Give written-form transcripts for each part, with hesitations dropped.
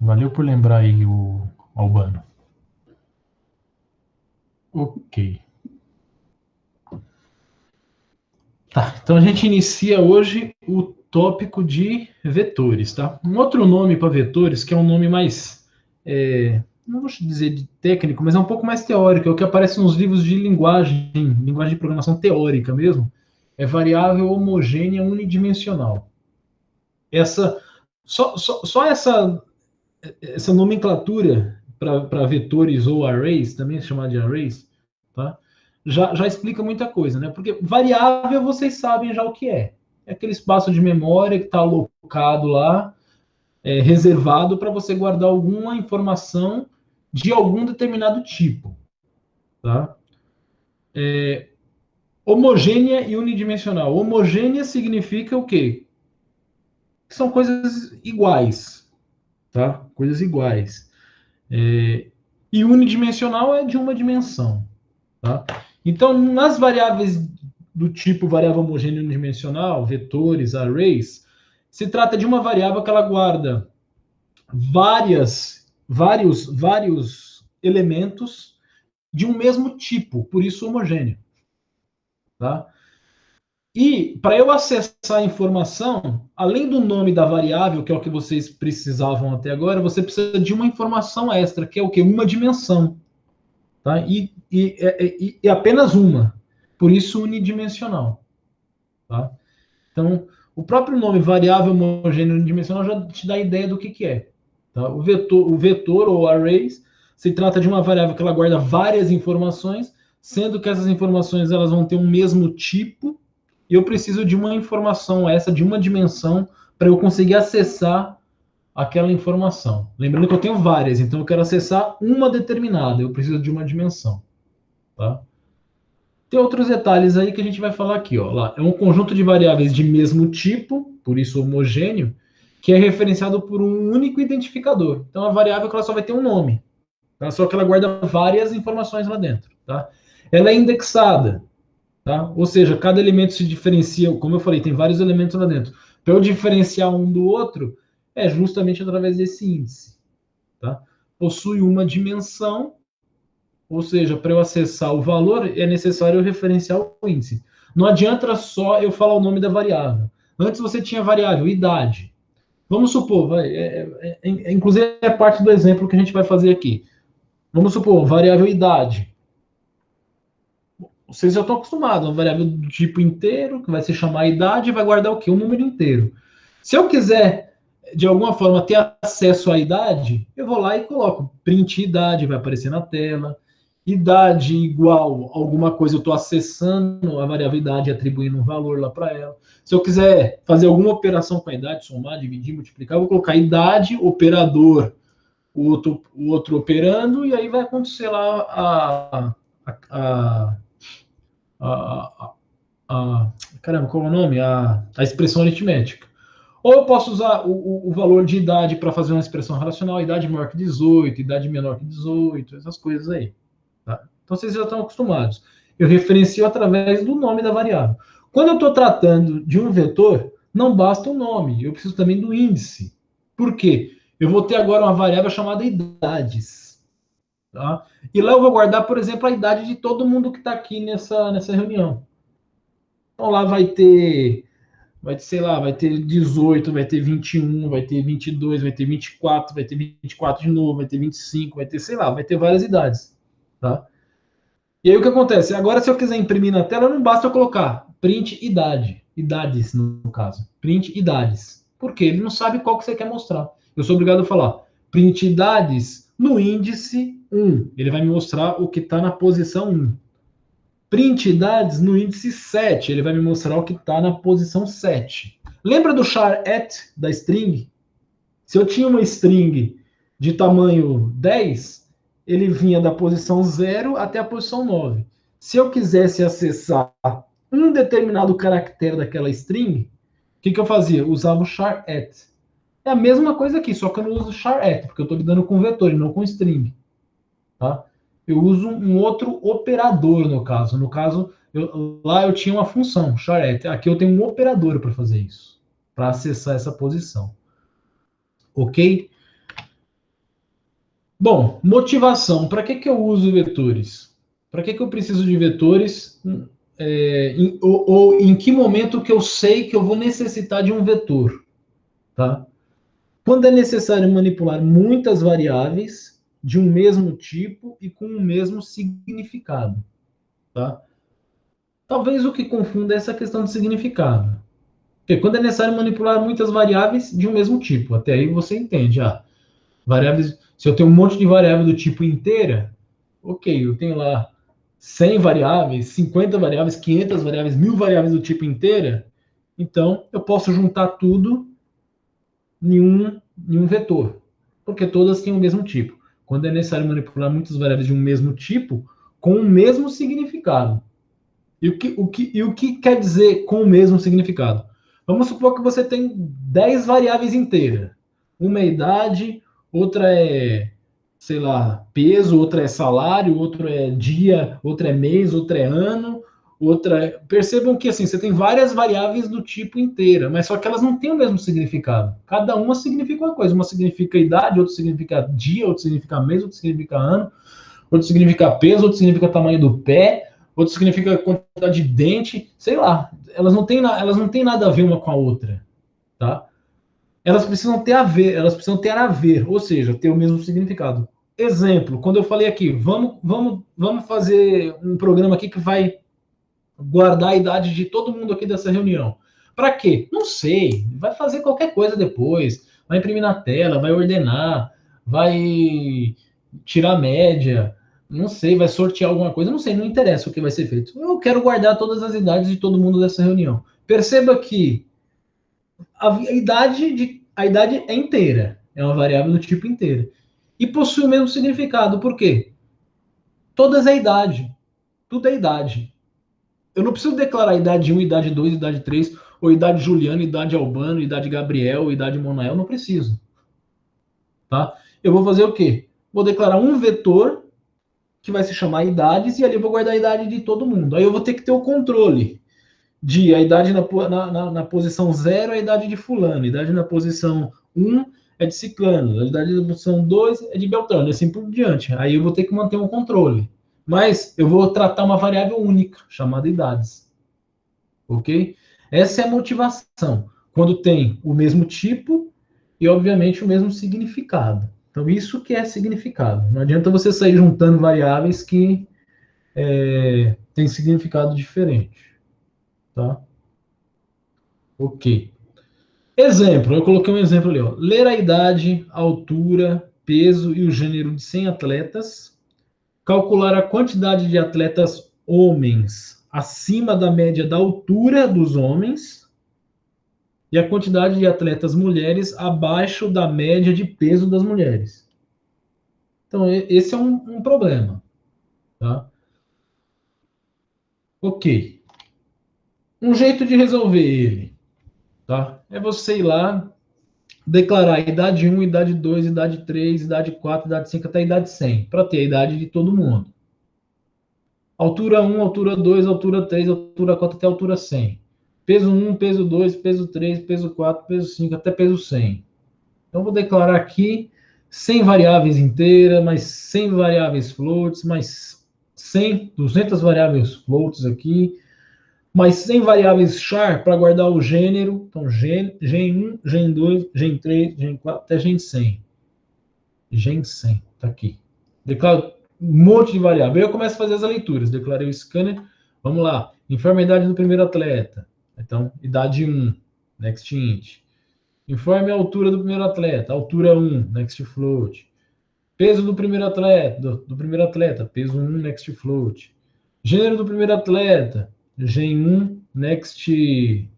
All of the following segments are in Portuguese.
Valeu por lembrar aí, o Albano. Ok. Tá, então a gente inicia hoje o tópico de vetores, tá? Um outro nome para vetores, que é um nome mais, não vou dizer de técnico, mas é um pouco mais teórico, é o que aparece nos livros de linguagem de programação teórica mesmo, é variável homogênea unidimensional. Essa, só essa nomenclatura para vetores ou arrays, também é chamado de arrays, tá? Já explica muita coisa, né? Porque variável vocês sabem já o que é. É aquele espaço de memória que está alocado lá, reservado para você guardar alguma informação de algum determinado tipo, tá? Homogênea e unidimensional. Homogênea significa o quê? Que são coisas iguais, tá? Coisas iguais. E unidimensional é de uma dimensão. Tá? Então, nas variáveis do tipo variável homogênea unidimensional, vetores, arrays, se trata de uma variável que ela guarda vários elementos de um mesmo tipo, por isso homogêneo. Tá? E para eu acessar a informação, além do nome da variável, que é o que vocês precisavam até agora, você precisa de uma informação extra, que é o quê? Uma dimensão. Tá? E apenas uma. Por isso, unidimensional. Tá? Então, o próprio nome variável homogênea unidimensional já te dá a ideia do que é. Tá? O vetor ou arrays se trata de uma variável que ela guarda várias informações, sendo que essas informações elas vão ter um mesmo tipo, e eu preciso de uma informação essa, de uma dimensão, para eu conseguir acessar aquela informação. Lembrando que eu tenho várias, então eu quero acessar uma determinada, eu preciso de uma dimensão. Tá? Tem outros detalhes aí que a gente vai falar aqui. Ó. Lá, é um conjunto de variáveis de mesmo tipo, por isso homogêneo, que é referenciado por um único identificador. Então, a variável que ela só vai ter um nome, tá? Só que ela guarda várias informações lá dentro. Tá? Ela é indexada, tá? Ou seja, cada elemento se diferencia, como eu falei, tem vários elementos lá dentro. Para eu diferenciar um do outro, é justamente através desse índice. Tá? Possui uma dimensão, ou seja, para eu acessar o valor, é necessário eu referenciar o índice. Não adianta só eu falar o nome da variável. Antes você tinha variável, idade. Vamos supor, inclusive é parte do exemplo que a gente vai fazer aqui. Vamos supor, variável idade. Vocês já estão acostumados, uma variável do tipo inteiro, que vai se chamar idade, e vai guardar o quê? Um número inteiro. Se eu quiser, de alguma forma, ter acesso à idade, eu vou lá e coloco print idade, vai aparecer na tela. Idade igual alguma coisa, eu estou acessando a variável idade e atribuindo um valor lá para ela. Se eu quiser fazer alguma operação com a idade, somar, dividir, multiplicar, eu vou colocar idade, operador, o outro operando, e aí vai acontecer lá a, a caramba, qual é o nome? A expressão aritmética. Ou eu posso usar o valor de idade para fazer uma expressão relacional, idade maior que 18, idade menor que 18, essas coisas aí. Tá? Então vocês já estão acostumados. Eu referencio através do nome da variável. Quando eu estou tratando de um vetor, não basta o nome, eu preciso também do índice. Por quê? Eu vou ter agora uma variável chamada idades. Tá? E lá eu vou guardar, por exemplo, a idade de todo mundo que está aqui nessa reunião. Então lá sei lá, vai ter 18, vai ter 21, vai ter 22, vai ter 24, vai ter 24 de novo, vai ter 25, vai ter, sei lá, vai ter várias idades, tá? E aí o que acontece? Agora, se eu quiser imprimir na tela, não basta eu colocar print idade, idades no caso, print idades. Por quê? Ele não sabe qual que você quer mostrar. Eu sou obrigado a falar print idades no índice 1. Ele vai me mostrar o que está na posição 1. Print idades no índice 7, ele vai me mostrar o que está na posição 7. Lembra do char at da string? Se eu tinha uma string de tamanho 10, ele vinha da posição 0 até a posição 9. Se eu quisesse acessar um determinado caractere daquela string, o que eu fazia? Usava o char at. É a mesma coisa aqui, só que eu não uso char at, porque eu estou lidando com vetor e não com string. Tá? Eu uso um outro operador no caso. No caso, lá eu tinha uma função, charete. Aqui eu tenho um operador para fazer isso, para acessar essa posição. Ok? Bom, motivação. Para que eu uso vetores? Para que eu preciso de vetores? Ou em que momento que eu sei que eu vou necessitar de um vetor? Tá? Quando é necessário manipular muitas variáveis de um mesmo tipo e com o mesmo significado. Tá? Talvez o que confunda é essa questão de significado. Porque quando é necessário manipular muitas variáveis de um mesmo tipo, até aí você entende. Variáveis, se eu tenho um monte de variável do tipo inteira, ok, eu tenho lá 100 variáveis, 50 variáveis, 500 variáveis, 1000 variáveis do tipo inteira, então eu posso juntar tudo em um vetor, porque todas têm o mesmo tipo. Quando é necessário manipular muitas variáveis de um mesmo tipo, com o mesmo significado. E o que quer dizer com o mesmo significado? Vamos supor que você tem 10 variáveis inteiras. Uma é idade, outra é, sei lá, peso, outra é salário, outra é dia, outra é mês, outra é ano, outra é... Percebam que assim, você tem várias variáveis do tipo inteira, mas só que elas não têm o mesmo significado. Cada uma significa uma coisa. Uma significa idade, outra significa dia, outra significa mês, outra significa ano, outro significa peso, outro significa tamanho do pé, outro significa quantidade de dente, sei lá. Elas não têm nada a ver uma com a outra, tá? Elas precisam ter a ver, elas precisam ter a ver, ou seja, ter o mesmo significado. Exemplo, quando eu falei aqui, vamos fazer um programa aqui que vai guardar a idade de todo mundo aqui dessa reunião. Para quê? Não sei. Vai fazer qualquer coisa depois. Vai imprimir na tela, vai ordenar, vai tirar média, não sei, vai sortear alguma coisa, não sei, não interessa o que vai ser feito. Eu quero guardar todas as idades de todo mundo dessa reunião. Perceba que a idade é inteira, é uma variável do tipo inteira. E possui o mesmo significado. Por quê? Todas é idade. Tudo é idade. Eu não preciso declarar idade 1, idade 2, idade 3, ou idade Juliano, idade Albano, idade Gabriel, idade Monael, não preciso. Tá? Eu vou fazer o quê? Vou declarar um vetor que vai se chamar idades e ali eu vou guardar a idade de todo mundo. Aí eu vou ter que ter o controle de a idade na posição 0 é a idade de fulano, a idade na posição 1 é de ciclano, a idade na posição 2 é de beltrano, e assim por diante. Aí eu vou ter que manter um controle. Mas eu vou tratar uma variável única, chamada idades. Ok? Essa é a motivação. Quando tem o mesmo tipo e, obviamente, o mesmo significado. Então, isso que é significado. Não adianta você sair juntando variáveis que têm significado diferente. Tá? Ok. Exemplo, eu coloquei um exemplo ali. Ó. Ler a idade, a altura, peso e o gênero de 100 atletas. Calcular a quantidade de atletas homens acima da média da altura dos homens e a quantidade de atletas mulheres abaixo da média de peso das mulheres. Então, esse é um problema. Tá? Ok. Um jeito de resolver ele, tá? É você ir lá, declarar idade 1, idade 2, idade 3, idade 4, idade 5, até a idade 100, para ter a idade de todo mundo. Altura 1, altura 2, altura 3, altura 4, até a altura 100. Peso 1, peso 2, peso 3, peso 4, peso 5, até peso 100. Então, vou declarar aqui 100 variáveis inteiras, mais 100 variáveis floats, mais 100, 200 variáveis floats aqui, mais 100 variáveis char para guardar o gênero. Então, gen 1, gen 2, gen 3, gen 4, até gen 100. Gen 100, tá aqui. Declaro um monte de variável. Aí eu começo a fazer as leituras. Declarei o scanner. Vamos lá. Informe a idade do primeiro atleta. Então, idade 1, next int. Informe a altura do primeiro atleta, altura 1, next float. Peso do primeiro atleta, primeiro atleta, peso 1, next float. Gênero do primeiro atleta, gen 1, next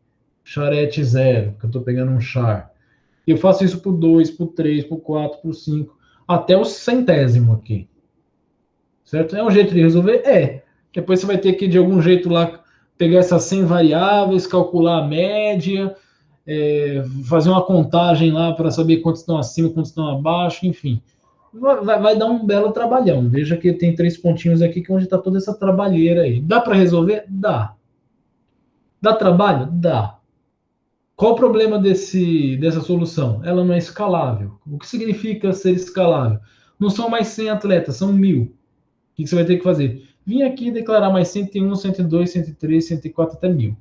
charete 0, que eu estou pegando um char. E eu faço isso por 2, por 3, por 4, por 5, até o centésimo aqui. Certo? É um jeito de resolver? É. Depois você vai ter que, de algum jeito lá, pegar essas 100 variáveis, calcular a média, fazer uma contagem lá para saber quantos estão acima, quantos estão abaixo, enfim. Vai dar um belo trabalhão. Veja que tem 3 pontinhos aqui que é onde está toda essa trabalheira aí. Dá para resolver? Dá. Dá trabalho? Dá. Qual o problema dessa solução? Ela não é escalável. O que significa ser escalável? Não são mais 100 atletas, são 1.000. O que você vai ter que fazer? Vim aqui declarar mais 101, 102, 103, 104 até 1.000.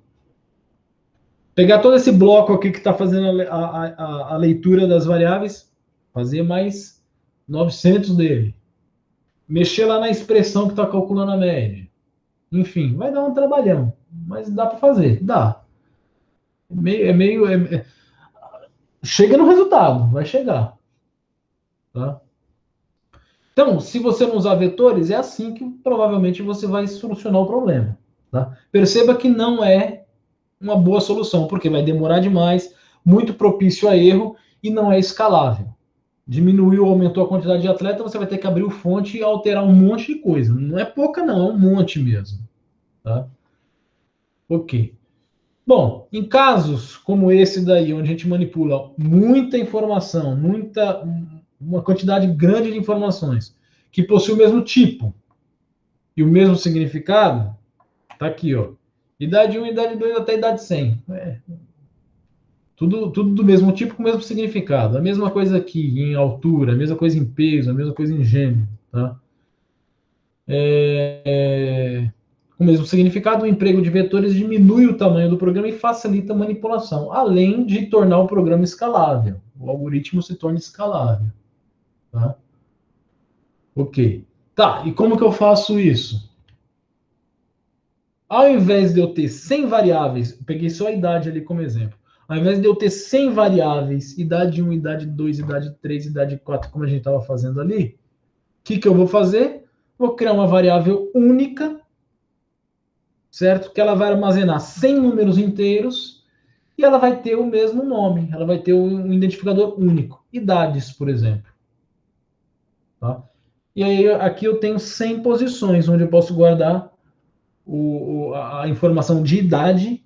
Pegar todo esse bloco aqui que está fazendo a leitura das variáveis, fazer mais 900 dele. Mexer lá na expressão que está calculando a média. Enfim, vai dar um trabalhão, mas dá para fazer, dá. Chega no resultado, vai chegar. Tá? Então, se você não usar vetores, é assim que provavelmente você vai solucionar o problema. Tá? Perceba que não é uma boa solução, porque vai demorar demais, muito propício a erro e não é escalável. Diminuiu ou aumentou a quantidade de atleta, você vai ter que abrir o fonte e alterar um monte de coisa. Não é pouca, não, é um monte mesmo. Tá? Ok. Bom, em casos como esse daí, onde a gente manipula muita informação, uma quantidade grande de informações, que possui o mesmo tipo e o mesmo significado, tá aqui, ó. Idade 1, idade 2 até idade 100. Tudo do mesmo tipo com o mesmo significado. A mesma coisa aqui em altura, a mesma coisa em peso, a mesma coisa em gênero, tá? Com o mesmo significado, o emprego de vetores diminui o tamanho do programa e facilita a manipulação, além de tornar o programa escalável. O algoritmo se torna escalável. Tá? Ok. Tá, e como que eu faço isso? Ao invés de eu ter 100 variáveis, eu peguei só a idade ali como exemplo. Ao invés de eu ter 100 variáveis, idade 1, idade 2, idade 3, idade 4, como a gente estava fazendo ali, o que eu vou fazer? Vou criar uma variável única, certo? Que ela vai armazenar 100 números inteiros e ela vai ter o mesmo nome, ela vai ter um identificador único, idades, por exemplo. Tá? E aí aqui eu tenho 100 posições, onde eu posso guardar a informação de idade,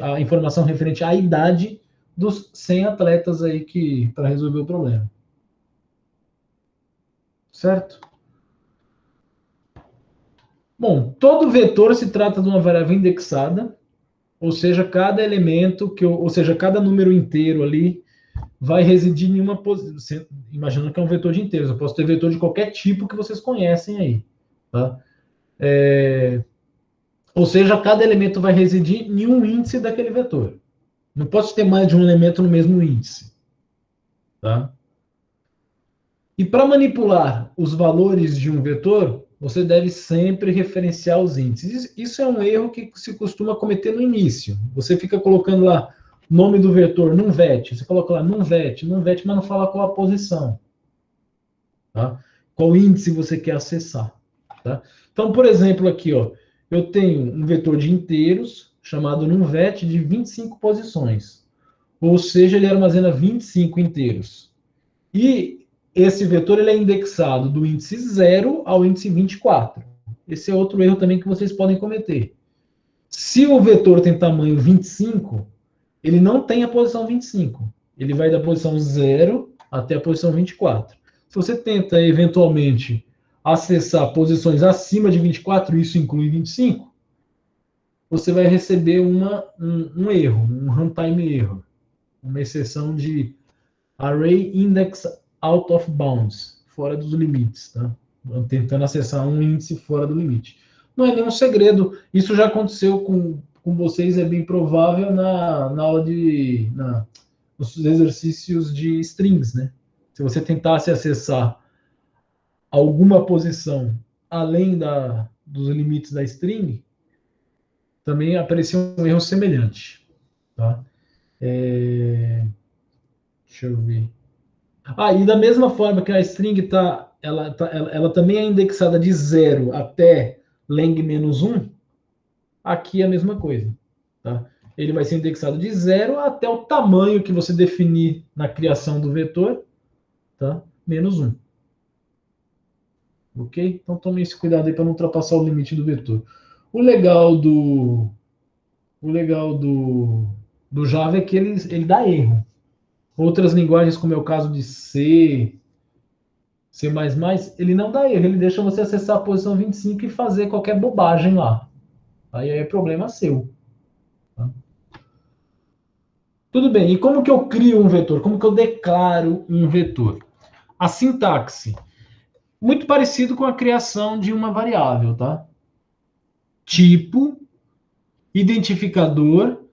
a informação referente à idade dos 100 atletas aí que para resolver o problema. Certo? Bom, todo vetor se trata de uma variável indexada, ou seja, cada elemento ou seja, cada número inteiro ali vai residir em uma posição. Imaginando que é um vetor de inteiros, eu posso ter vetor de qualquer tipo que vocês conhecem aí. Tá? Ou seja, cada elemento vai residir em um índice daquele vetor. Não posso ter mais de um elemento no mesmo índice. Tá? E para manipular os valores de um vetor, você deve sempre referenciar os índices. Isso é um erro que se costuma cometer no início. Você fica colocando lá nome do vetor num vet, você coloca lá num vet, mas não fala qual a posição. Tá? Qual índice você quer acessar. Tá? Então, por exemplo, aqui, ó, eu tenho um vetor de inteiros chamado numVet de 25 posições. Ou seja, ele armazena 25 inteiros. E esse vetor ele é indexado do índice 0 ao índice 24. Esse é outro erro também que vocês podem cometer. Se o vetor tem tamanho 25, ele não tem a posição 25. Ele vai da posição 0 até a posição 24. Se você tenta, eventualmente, acessar posições acima de 24, isso inclui 25, você vai receber um erro, um runtime erro, uma exceção de array index out of bounds, fora dos limites, tá? Tentando acessar um índice fora do limite. Não é nenhum segredo, isso já aconteceu com vocês, é bem provável na aula nos exercícios de strings, né? Se você tentasse acessar alguma posição além dos limites da string, também aparecia um erro semelhante. Tá? Deixa eu ver. E da mesma forma que a string ela também é indexada de 0 até len-1, aqui é a mesma coisa. Tá? Ele vai ser indexado de 0 até o tamanho que você definir na criação do vetor, tá? -1. Ok? Então tome esse cuidado aí para não ultrapassar o limite do vetor. O legal do Java é que ele dá erro. Outras linguagens, como é o caso de C++, ele não dá erro, ele deixa você acessar a posição 25 e fazer qualquer bobagem lá. Aí é problema seu. Tá? Tudo bem, e como que eu crio um vetor? Como que eu declaro um vetor? A sintaxe, muito parecido com a criação de uma variável, tá? Tipo, identificador,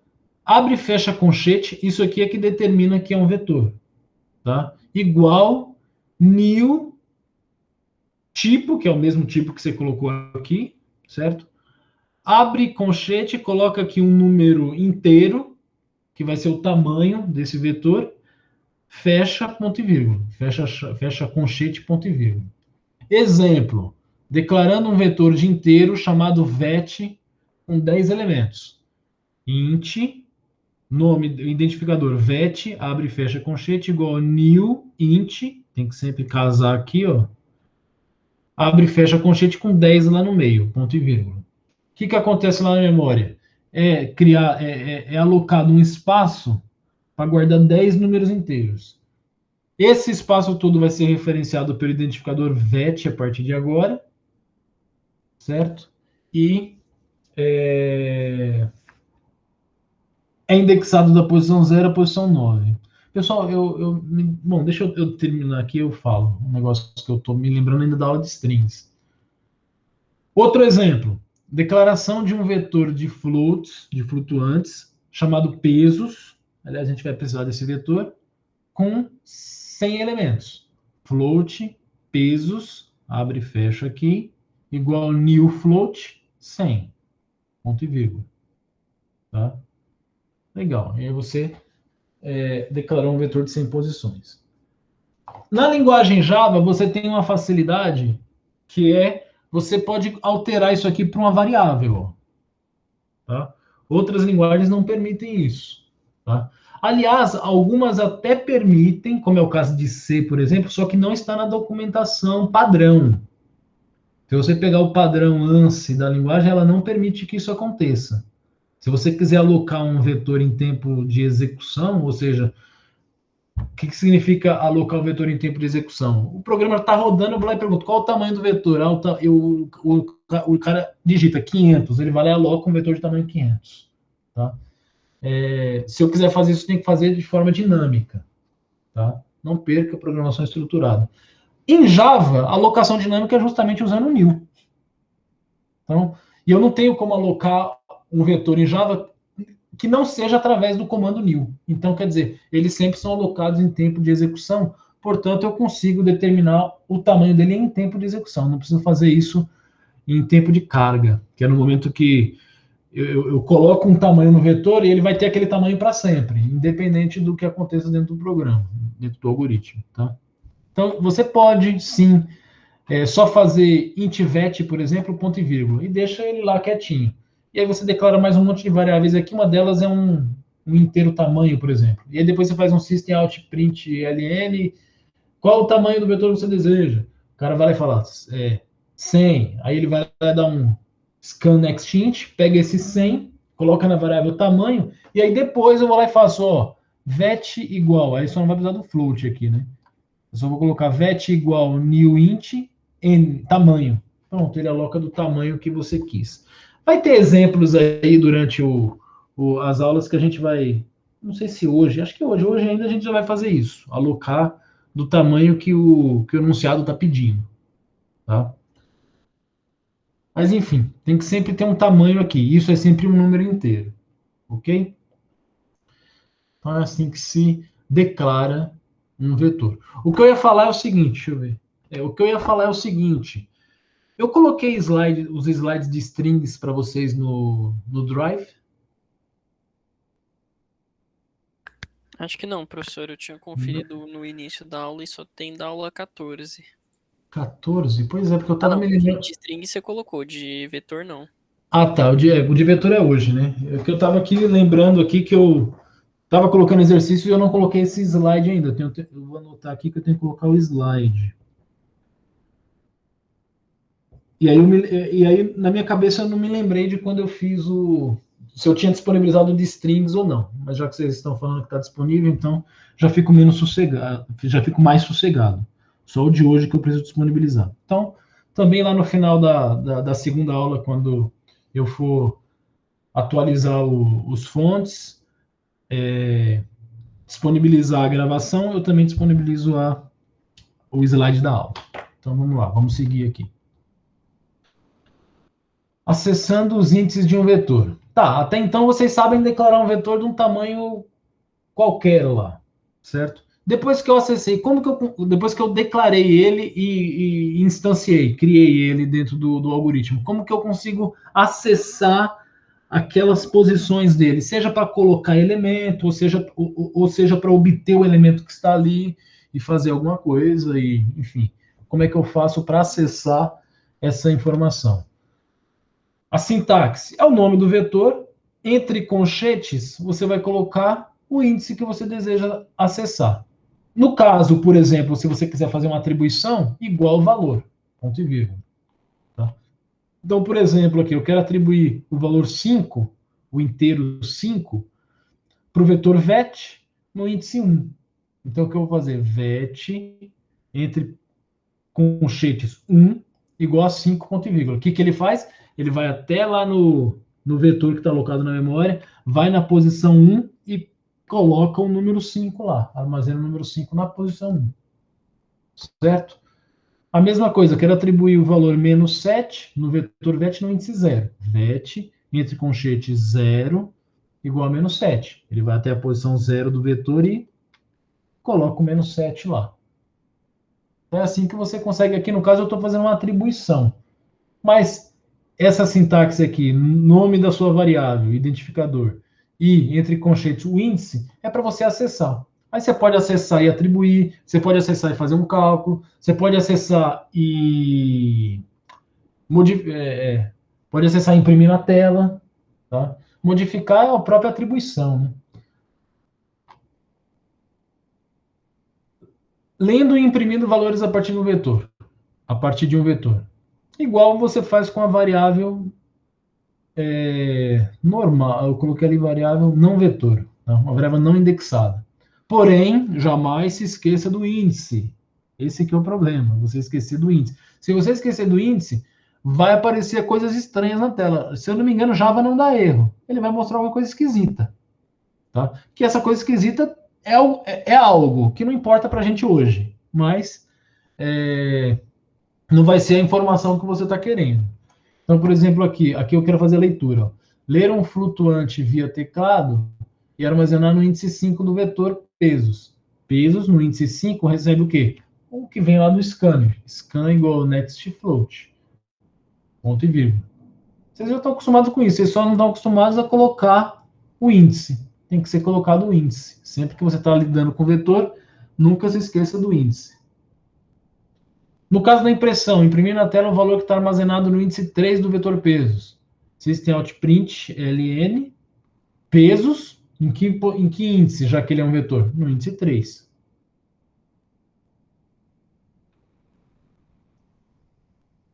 abre e fecha colchete, isso aqui é que determina que é um vetor, tá? Igual new tipo, que é o mesmo tipo que você colocou aqui, certo? Abre colchete, coloca aqui um número inteiro, que vai ser o tamanho desse vetor, fecha ponto e vírgula, fecha colchete ponto e vírgula. Exemplo, declarando um vetor de inteiro chamado vet com 10 elementos. Int, nome, identificador vet, abre e fecha colchete, igual a new int, tem que sempre casar aqui, ó. Abre e fecha colchete com 10 lá no meio, ponto e vírgula. O que acontece lá na memória? É alocado um espaço para guardar 10 números inteiros. Esse espaço todo vai ser referenciado pelo identificador vet a partir de agora, certo? E é indexado da posição 0 à posição 9. Pessoal, bom, deixa eu terminar aqui, eu falo um negócio que eu estou me lembrando ainda da aula de strings. Outro exemplo, declaração de um vetor de floats, de flutuantes, chamado pesos. Aliás, a gente vai precisar desse vetor, com 100 elementos. Float, pesos, abre e fecha aqui, igual new float, 100. Ponto e vírgula. Tá? Legal. E aí você declarou um vetor de 100 posições. Na linguagem Java, você tem uma facilidade que você pode alterar isso aqui para uma variável. Tá? Outras linguagens não permitem isso. Tá? Aliás, algumas até permitem, como é o caso de C, por exemplo, só que não está na documentação padrão. Se você pegar o padrão ANSI da linguagem, ela não permite que isso aconteça. Se você quiser alocar um vetor em tempo de execução, ou seja, o que significa alocar o vetor em tempo de execução? O programa está rodando, eu vou lá e pergunto qual o tamanho do vetor. O cara digita 500, ele vai lá e aloca um vetor de tamanho 500. Tá? Se eu quiser fazer isso, tem que fazer de forma dinâmica. Tá? Não perca a programação estruturada. Em Java, a alocação dinâmica é justamente usando o new. Então, e eu não tenho como alocar um vetor em Java que não seja através do comando new. Então, quer dizer, eles sempre são alocados em tempo de execução, portanto, eu consigo determinar o tamanho dele em tempo de execução. Não preciso fazer isso em tempo de carga, que é no momento que eu coloco um tamanho no vetor e ele vai ter aquele tamanho para sempre, independente do que aconteça dentro do programa, dentro do algoritmo. Tá? Então, você pode, sim, só fazer intvet, por exemplo, ponto e vírgula, e deixa ele lá quietinho. E aí você declara mais um monte de variáveis aqui, uma delas é um inteiro tamanho, por exemplo. E aí depois você faz um system out print ln, qual o tamanho do vetor que você deseja? O cara vai lá e fala 100, aí ele vai lá dar um scan extint, pega esse 100, coloca na variável tamanho, e aí depois eu vou lá e faço, vet igual, aí só não vai precisar do float aqui, né? Eu só vou colocar vet igual new int em tamanho. Pronto, ele aloca do tamanho que você quis. Vai ter exemplos aí durante as aulas que a gente vai. Não sei se hoje, acho que hoje ainda a gente já vai fazer isso. Alocar do tamanho que o enunciado está pedindo. Tá? Mas enfim, tem que sempre ter um tamanho aqui. Isso é sempre um número inteiro. Ok? Então é assim que se declara um vetor. O que eu ia falar é o seguinte, deixa eu ver. O que eu ia falar é o seguinte. Eu coloquei os slides de strings para vocês no Drive. Acho que não, professor. Eu tinha conferido no início da aula e só tem da aula 14. 14? Pois é, porque eu estava me lembrando. De string você colocou, de vetor não. Ah, tá. O de vetor é hoje, né? É que eu estava aqui lembrando aqui que eu estava colocando exercício e eu não coloquei esse slide ainda. Eu vou anotar aqui que eu tenho que colocar o slide. E aí, na minha cabeça, eu não me lembrei de quando eu fiz se eu tinha disponibilizado o de strings ou não. Mas já que vocês estão falando que está disponível, então já fico menos sossegado, já fico mais sossegado. Só o de hoje que eu preciso disponibilizar. Então, também lá no final da segunda aula, quando eu for atualizar os fontes, disponibilizar a gravação, eu também disponibilizo o slide da aula. Então vamos lá, vamos seguir aqui. Acessando os índices de um vetor. Tá, até então vocês sabem declarar um vetor de um tamanho qualquer lá, certo? Depois que eu acessei, depois que eu declarei ele e instanciei, criei ele dentro do algoritmo, como que eu consigo acessar aquelas posições dele, seja para colocar elemento, ou seja para obter o elemento que está ali e fazer alguma coisa, e enfim, como é que eu faço para acessar essa informação? A sintaxe é o nome do vetor, entre colchetes você vai colocar o índice que você deseja acessar. No caso, por exemplo, se você quiser fazer uma atribuição, igual valor, ponto e vírgula. Tá? Então, por exemplo, aqui eu quero atribuir o valor 5, o inteiro 5, para o vetor vet no índice 1. Então, o que eu vou fazer? Vet entre colchetes 1 igual a 5, ponto e vírgula. O que ele faz? Ele vai até lá no vetor que está alocado na memória, vai na posição 1 e coloca o número 5 lá, armazena o número 5 na posição 1. Certo? A mesma coisa, eu quero atribuir o valor menos 7 no vetor vet no índice 0. Vet entre colchetes 0 igual a menos 7. Ele vai até a posição 0 do vetor e coloca o menos 7 lá. É assim que você consegue, aqui no caso eu estou fazendo uma atribuição. Mas essa sintaxe aqui, nome da sua variável, identificador, e entre colchetes o índice, é para você acessar. Aí você pode acessar e atribuir, você pode acessar e fazer um cálculo, você pode acessar e pode acessar e imprimir na tela. Tá? Modificar é a própria atribuição. Né? Lendo e imprimindo valores a partir do vetor, a partir de um vetor. Igual você faz com a variável normal, eu coloquei ali variável não vetor, tá? Uma variável não indexada. Porém, jamais se esqueça do índice. Esse aqui é o problema, você esquecer do índice. Se você esquecer do índice, vai aparecer coisas estranhas na tela. Se eu não me engano, Java não dá erro. Ele vai mostrar alguma coisa esquisita. Tá? Que essa coisa esquisita é algo que não importa para a gente hoje, mas não vai ser a informação que você está querendo. Então, por exemplo, aqui eu quero fazer a leitura. Ó. Ler um flutuante via teclado e armazenar no índice 5 do vetor pesos. Pesos no índice 5 recebe o quê? O que vem lá do scanner. Scan igual next float. Ponto e vírgula. Vocês já estão acostumados com isso, vocês só não estão acostumados a colocar o índice. Tem que ser colocado o índice. Sempre que você está lidando com vetor, nunca se esqueça do índice. No caso da impressão, imprimir na tela o valor que está armazenado no índice 3 do vetor pesos. System out print ln pesos, em que índice, já que ele é um vetor? No índice 3.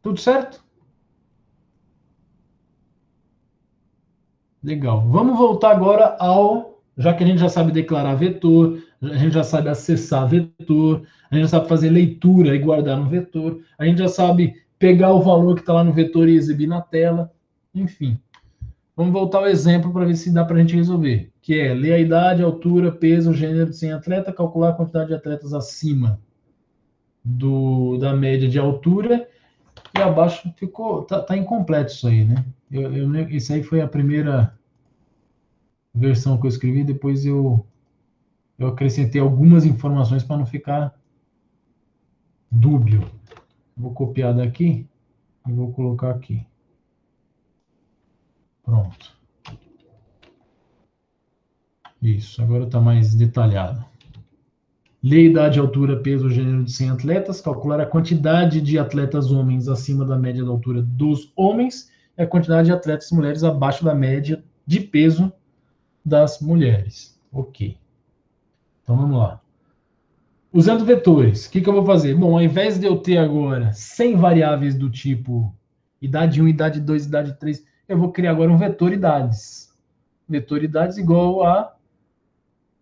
Tudo certo? Legal. Vamos voltar agora já que a gente já sabe declarar vetor, a gente já sabe acessar vetor, a gente já sabe fazer leitura e guardar no vetor, a gente já sabe pegar o valor que está lá no vetor e exibir na tela, enfim. Vamos voltar ao exemplo para ver se dá para a gente resolver, que é ler a idade, altura, peso, gênero de 100 atleta, calcular a quantidade de atletas acima da média de altura e abaixo ficou, tá incompleto isso aí, né? Isso aí foi a primeira versão que eu escrevi, depois eu acrescentei algumas informações para não ficar dúbio. Vou copiar daqui e vou colocar aqui. Pronto. Isso, agora está mais detalhado. Ler idade, altura, peso, gênero de 100 atletas, calcular a quantidade de atletas homens acima da média da altura dos homens e a quantidade de atletas mulheres abaixo da média de peso das mulheres. Ok. Então vamos lá. Usando vetores, o que eu vou fazer? Bom, ao invés de eu ter agora 100 variáveis do tipo idade 1, idade 2, idade 3, eu vou criar agora um vetor idades. Vetor idades igual a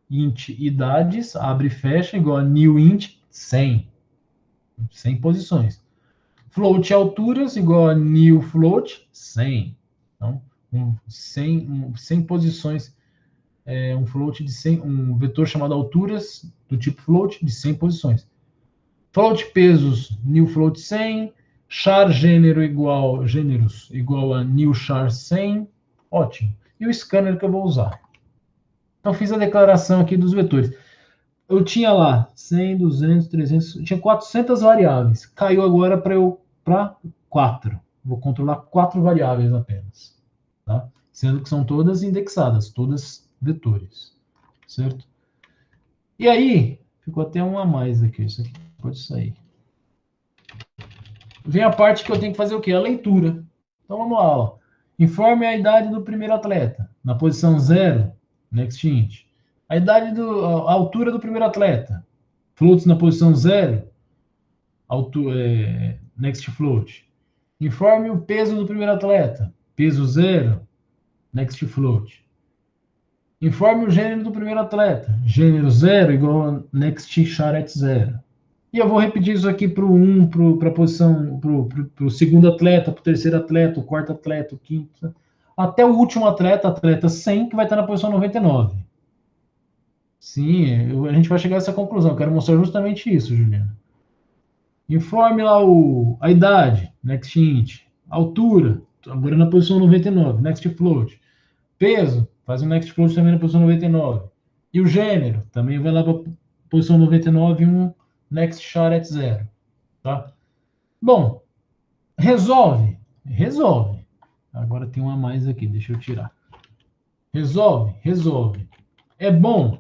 int idades, abre e fecha, igual a new int 100. 100 posições. Float alturas igual a new float 100. Então, 100 posições, um float de 100, um vetor chamado alturas do tipo float de 100 posições. Float pesos, new float 100. Char gêneros igual a new char 100. Ótimo. E o scanner que eu vou usar. Então, fiz a declaração aqui dos vetores. Eu tinha lá 100, 200, 300, tinha 400 variáveis. Caiu agora para 4. Vou controlar 4 variáveis apenas. Tá? Sendo que são todas indexadas, todas vetores. Certo? E aí, ficou até um a mais aqui. Isso aqui pode sair. Vem a parte que eu tenho que fazer o quê? A leitura. Então vamos lá. Ó. Informe a idade do primeiro atleta. Na posição 0, next int. A altura do primeiro atleta. Floats na posição 0, next float. Informe o peso do primeiro atleta. Peso 0, next float. Informe o gênero do primeiro atleta. Gênero 0 igual a next char@ 0. E eu vou repetir isso aqui para o 1, para a posição, para o segundo atleta, para o terceiro atleta, o quarto atleta, o quinto, até o último atleta 100, que vai estar na posição 99. Sim, a gente vai chegar a essa conclusão. Eu quero mostrar justamente isso, Juliana. Informe lá a idade, next int. Altura, agora na posição 99, next float. Peso, faz um next float também na posição 99. E o gênero, também vai lá para a posição 99 e um next char@ 0. Tá? Bom, resolve. Agora tem uma a mais aqui, deixa eu tirar. Resolve. É bom?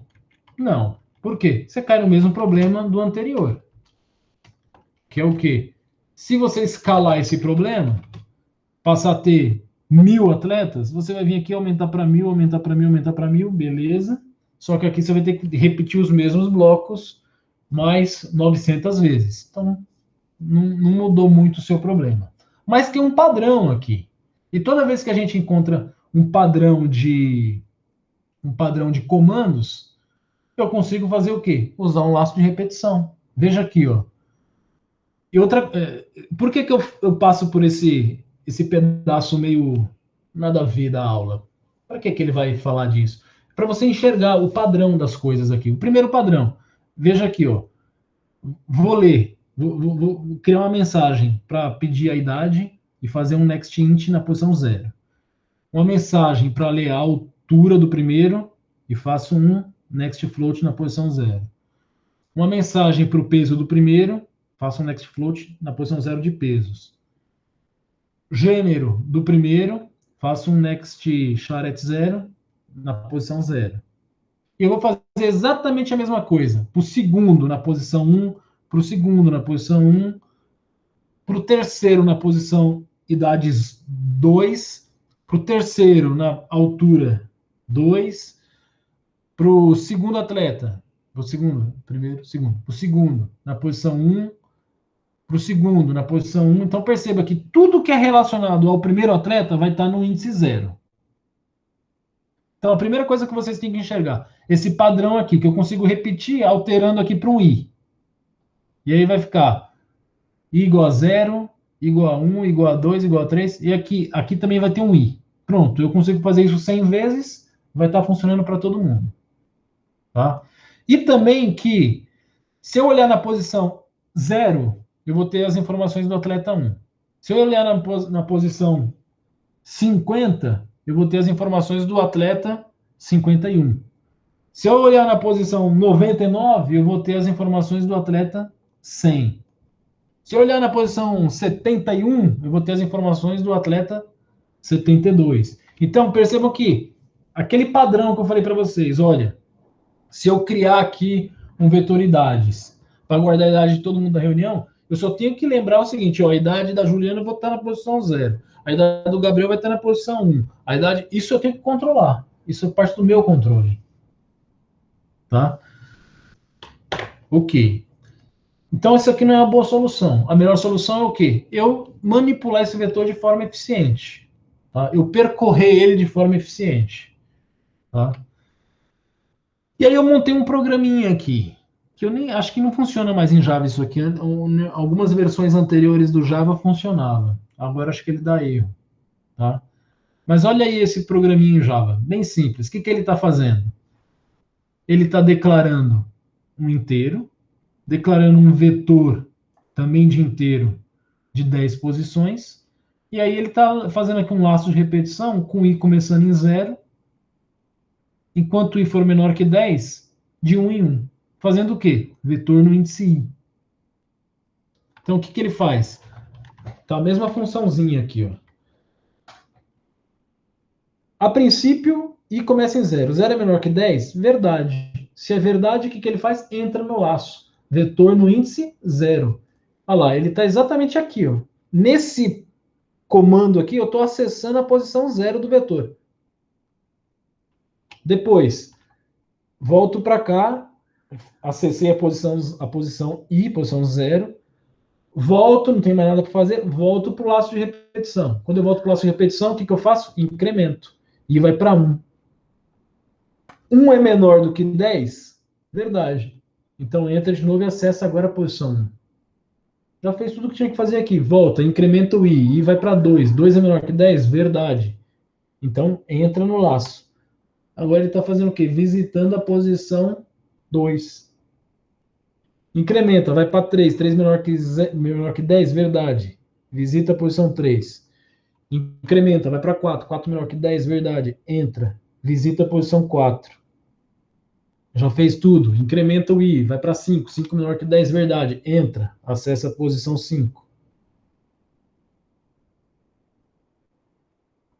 Não. Por quê? Você cai no mesmo problema do anterior. Que é o quê? Se você escalar esse problema, passar a ter 1000 atletas, você vai vir aqui aumentar para 1000, aumentar para 1000, aumentar para 1000, beleza. Só que aqui você vai ter que repetir os mesmos blocos mais 900 vezes. Então, não mudou muito o seu problema. Mas tem um padrão aqui. E toda vez que a gente encontra um padrão de comandos, eu consigo fazer o quê? Usar um laço de repetição. Veja aqui, ó. E por que eu passo por esse pedaço meio nada a ver da aula? Para que ele vai falar disso? Para você enxergar o padrão das coisas aqui. O primeiro padrão. Veja aqui, ó. Vou ler. Vou criar uma mensagem para pedir a idade e fazer um next int na posição 0. Uma mensagem para ler a altura do primeiro e faço um next float na posição 0. Uma mensagem para o peso do primeiro, faço um next float na posição 0 de pesos. Gênero do primeiro, faço um next char@ 0 na posição 0. E eu vou fazer exatamente a mesma coisa para o segundo na posição 1, para o segundo na posição 1, para o terceiro na posição idades 2, para o terceiro na altura 2, para o segundo atleta, para o segundo na posição 1, para o segundo na posição 1. Então perceba que tudo que é relacionado ao primeiro atleta vai estar no índice 0. Então a primeira coisa que vocês têm que enxergar, esse padrão aqui, que eu consigo repetir alterando aqui para um i. E aí vai ficar i igual a 0, igual a 1, igual a 2, igual a 3, e aqui também vai ter um i. Pronto, eu consigo fazer isso 100 vezes, vai estar funcionando para todo mundo. Tá? E também que, se eu olhar na posição 0, eu vou ter as informações do atleta 1. Se eu olhar na posição 50, eu vou ter as informações do atleta 51. Se eu olhar na posição 99, eu vou ter as informações do atleta 100. Se eu olhar na posição 71, eu vou ter as informações do atleta 72. Então, percebam que aquele padrão que eu falei para vocês, olha, se eu criar aqui um vetor idades para guardar a idade de todo mundo da reunião, eu só tenho que lembrar o seguinte, ó, a idade da Juliana eu vou estar na posição 0, a idade do Gabriel vai estar na posição 1, a idade, isso eu tenho que controlar, isso é parte do meu controle. Tá? Ok. Então, isso aqui não é uma boa solução. A melhor solução é o quê? Eu manipular esse vetor de forma eficiente. Tá? Eu percorrer ele de forma eficiente. Tá? E aí eu montei um programinha aqui, que eu nem acho que não funciona mais em Java isso aqui. Algumas versões anteriores do Java funcionava. Agora acho que ele dá erro. Tá? Mas olha aí esse programinha em Java, bem simples. O que ele está fazendo? Ele está declarando um inteiro, declarando um vetor também de inteiro de 10 posições. E aí ele está fazendo aqui um laço de repetição com i começando em 0, enquanto i for menor que 10, de 1 em 1. Fazendo o quê? Vetor no índice i. Então o que, que ele faz? Tá a mesma funçãozinha aqui, ó. A princípio, i começa em 0. 0 é menor que 10? Verdade. Se é verdade, o que, que ele faz? Entra no laço. Vetor no índice 0. Olha lá, ele está exatamente aqui, ó. Nesse comando aqui, eu estou acessando a posição 0 do vetor. Depois, volto para cá, acessei a posição i, posição 0. Volto, não tem mais nada para fazer, volto para o laço de repetição. Quando eu volto para o laço de repetição, o que, que eu faço? Incremento. I vai para 1. 1 é menor do que 10? Verdade. Então entra de novo e acessa agora a posição 1. Já fez tudo o que tinha que fazer aqui. Volta, incrementa o i vai para 2. 2 é menor que 10? Verdade. Então entra no laço. Agora ele está fazendo o quê? Visitando a posição 2. Incrementa, vai para 3. 3 menor que 10? Verdade. Visita a posição 3. Incrementa, vai para 4. 4 menor que 10? Verdade. Entra. Visita a posição 4. Já fez tudo. Incrementa o i, vai para 5. 5 menor que 10? Verdade. Entra. Acessa a posição 5.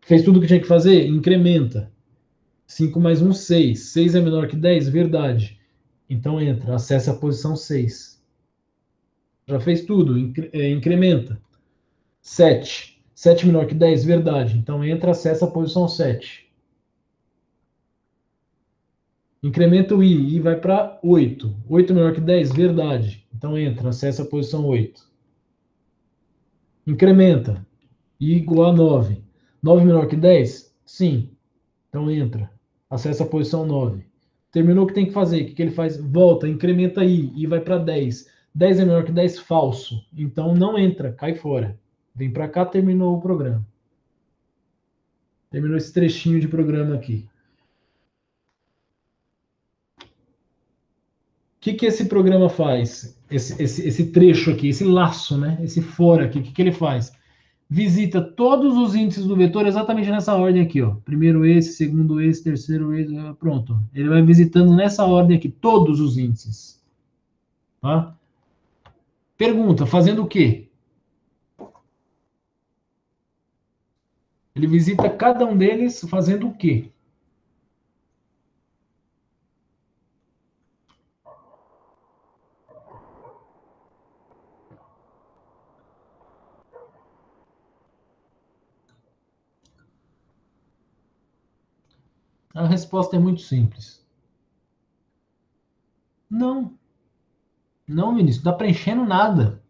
Fez tudo o que tinha que fazer? Incrementa. 5 mais 1, 6. 6 é menor que 10? Verdade. Então entra. Acessa a posição 6. Já fez tudo. Incrementa. 7. 7 menor que 10? Verdade. Então entra, acessa a posição 7. Incrementa o i vai para 8. 8 menor que 10? Verdade. Então entra, acessa a posição 8. Incrementa. I igual a 9. 9 menor que 10? Sim. Então entra, acessa a posição 9. Terminou o que tem que fazer. O que, que ele faz? Volta, incrementa i vai para 10. 10 é menor que 10? Falso. Então não entra, cai fora. Vem para cá, terminou o programa. Terminou esse trechinho de programa aqui. O que, que esse programa faz? Esse trecho aqui, esse laço, né? Esse fora aqui, o que, que ele faz? Visita todos os índices do vetor exatamente nessa ordem aqui, ó. Primeiro esse, segundo esse, terceiro esse, pronto. Ele vai visitando nessa ordem aqui todos os índices. Tá? Pergunta, fazendo o quê? Ele visita cada um deles fazendo o quê? A resposta é muito simples. Não. Não, Vinícius, não está preenchendo nada.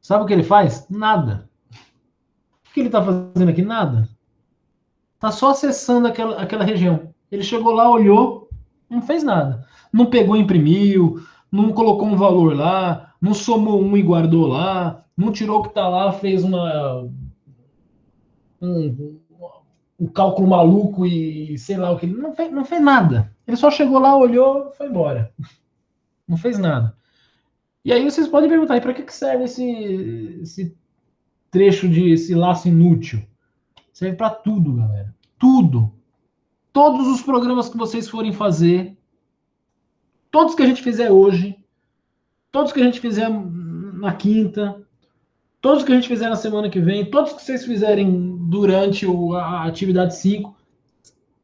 Sabe o que ele faz? Nada. O que ele está fazendo aqui? Nada. Está só acessando aquela região. Ele chegou lá, olhou, não fez nada. Não pegou, imprimiu, não colocou um valor lá, não somou um e guardou lá, não tirou o que está lá, fez um cálculo maluco e sei lá o que. Não fez nada. Ele só chegou lá, olhou, foi embora. Não fez nada. E aí vocês podem perguntar, para que serve esse trecho esse laço inútil? Serve para tudo, galera. Tudo. Todos os programas que vocês forem fazer, todos que a gente fizer hoje, todos que a gente fizer na quinta, todos que a gente fizer na semana que vem, todos que vocês fizerem durante a atividade 5,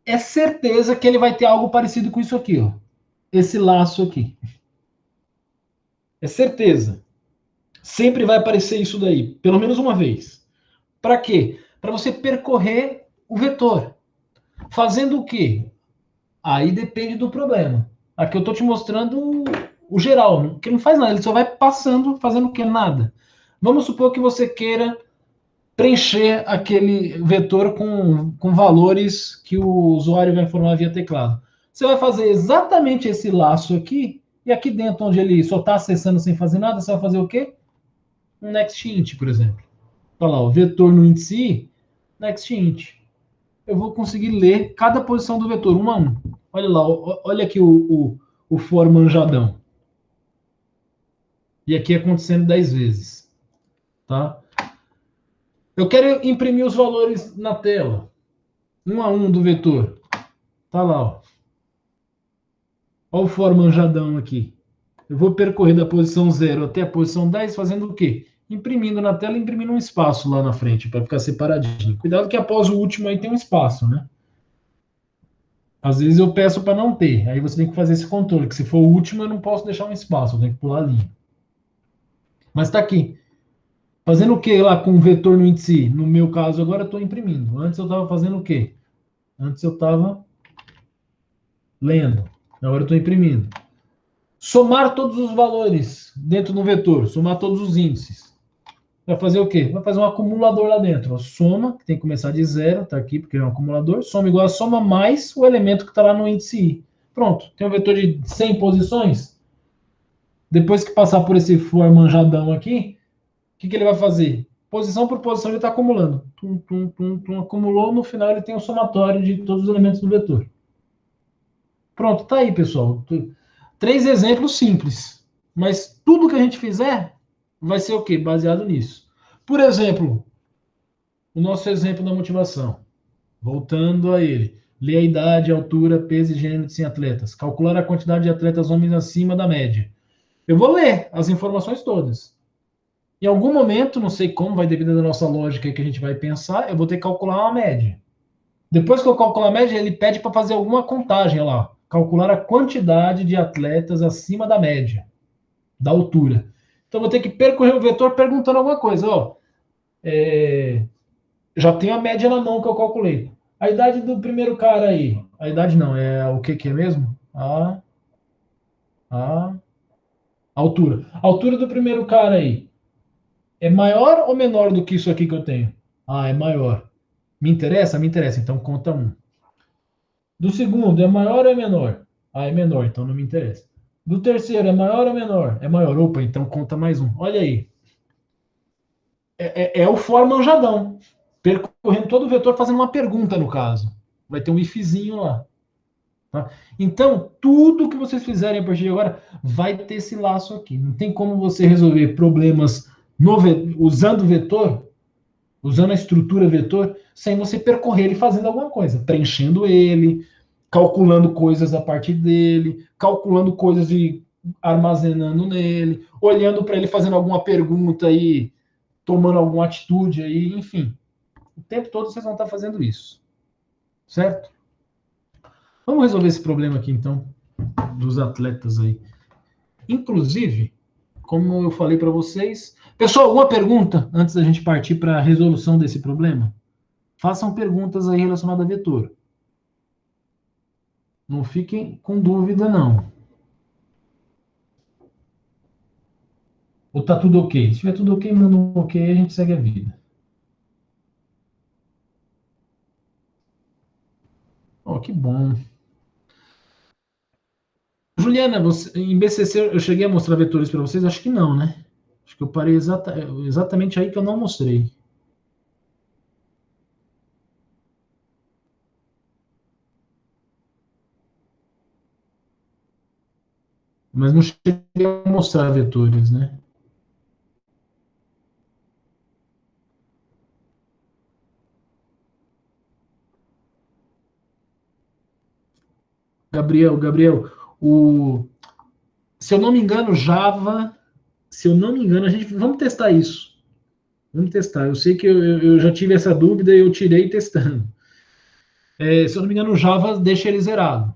é certeza que ele vai ter algo parecido com isso aqui, ó. Esse laço aqui. É certeza. Sempre vai aparecer isso daí, pelo menos uma vez. Para quê? Para você percorrer o vetor. Fazendo o quê? Aí depende do problema. Aqui eu estou te mostrando o geral, que não faz nada, ele só vai passando, fazendo o que? Nada. Vamos supor que você queira preencher aquele vetor com valores que o usuário vai informar via teclado. Você vai fazer exatamente esse laço aqui, e aqui dentro, onde ele só está acessando sem fazer nada, você vai fazer o quê? Um next int, por exemplo. Olha lá, o vetor no índice i, next int. Eu vou conseguir ler cada posição do vetor, um a um. Olha lá, olha aqui o for manjadão. E aqui acontecendo 10 vezes. Tá? Eu quero imprimir os valores na tela. 1 a 1 do vetor. Tá lá, ó. Olha o for manjadão aqui. Eu vou percorrer da posição 0 até a posição 10 fazendo o quê? Imprimindo na tela, imprimindo um espaço lá na frente, para ficar separadinho. Cuidado que após o último aí tem um espaço, né? Às vezes eu peço para não ter. Aí você tem que fazer esse controle, que se for o último eu não posso deixar um espaço, eu tenho que pular a linha. Mas tá aqui. Fazendo o que lá com o vetor no índice? No meu caso agora eu estou imprimindo. Antes eu estava fazendo o quê? Antes eu estava lendo. Agora eu estou imprimindo. Somar todos os valores dentro do vetor. Somar todos os índices. Vai fazer o quê? Vai fazer um acumulador lá dentro. A soma, que tem que começar de 0, está aqui porque é um acumulador. Soma igual a soma mais o elemento que está lá no índice I. Pronto. Tem um vetor de 100 posições. Depois que passar por esse for manjadão aqui, o que ele vai fazer? Posição por posição ele está acumulando. Acumulou, no final ele tem um somatório de todos os elementos do vetor. Pronto, tá aí, pessoal. 3 exemplos simples. Mas tudo que a gente fizer vai ser o quê? Baseado nisso. Por exemplo, o nosso exemplo da motivação. Voltando a ele. Ler a idade, altura, peso e gênero de 100 atletas. Calcular a quantidade de atletas homens acima da média. Eu vou ler as informações todas. Em algum momento, não sei como, vai depender da nossa lógica que a gente vai pensar, eu vou ter que calcular uma média. Depois que eu calcular a média, ele pede para fazer alguma contagem lá. Calcular a quantidade de atletas acima da média, da altura. Então, eu vou ter que percorrer o vetor perguntando alguma coisa. Ó, já tenho a média na mão que eu calculei. A idade do primeiro cara aí. A idade não, é o que é mesmo? A altura. A altura do primeiro cara aí. É maior ou menor do que isso aqui que eu tenho? Ah, é maior. Me interessa? Me interessa. Então conta 1. Do segundo, é maior ou é menor? Ah, é menor, então não me interessa. Do terceiro, é maior ou menor? É maior. Opa, então conta mais 1. Olha aí. É o for manjadão. Percorrendo todo o vetor, fazendo uma pergunta, no caso. Vai ter um ifzinho lá. Tá? Então, tudo que vocês fizerem a partir de agora vai ter esse laço aqui. Não tem como você resolver problemas usando o vetor, usando a estrutura vetor, sem você percorrer ele fazendo alguma coisa, preenchendo ele, calculando coisas a partir dele, calculando coisas e armazenando nele, olhando para ele, fazendo alguma pergunta aí, tomando alguma atitude aí, enfim. O tempo todo vocês vão estar fazendo isso. Certo? Vamos resolver esse problema aqui, então, dos atletas aí. Inclusive, como eu falei para vocês... Pessoal, alguma pergunta antes da gente partir para a resolução desse problema? Façam perguntas aí relacionadas a vetor. Não fiquem com dúvida, não. Ou tá tudo ok? Se tiver tudo ok, manda um ok e a gente segue a vida. Oh, que bom. Juliana, você, em BCC eu cheguei a mostrar vetores para vocês? Acho que não, né? Acho que eu parei exatamente aí que eu não mostrei. Mas não cheguei a mostrar vetores, né? Gabriel, se eu não me engano, Java, se eu não me engano, vamos testar isso. Vamos testar. Eu sei que eu já tive essa dúvida e eu tirei testando. Se eu não me engano, o Java deixa ele zerado.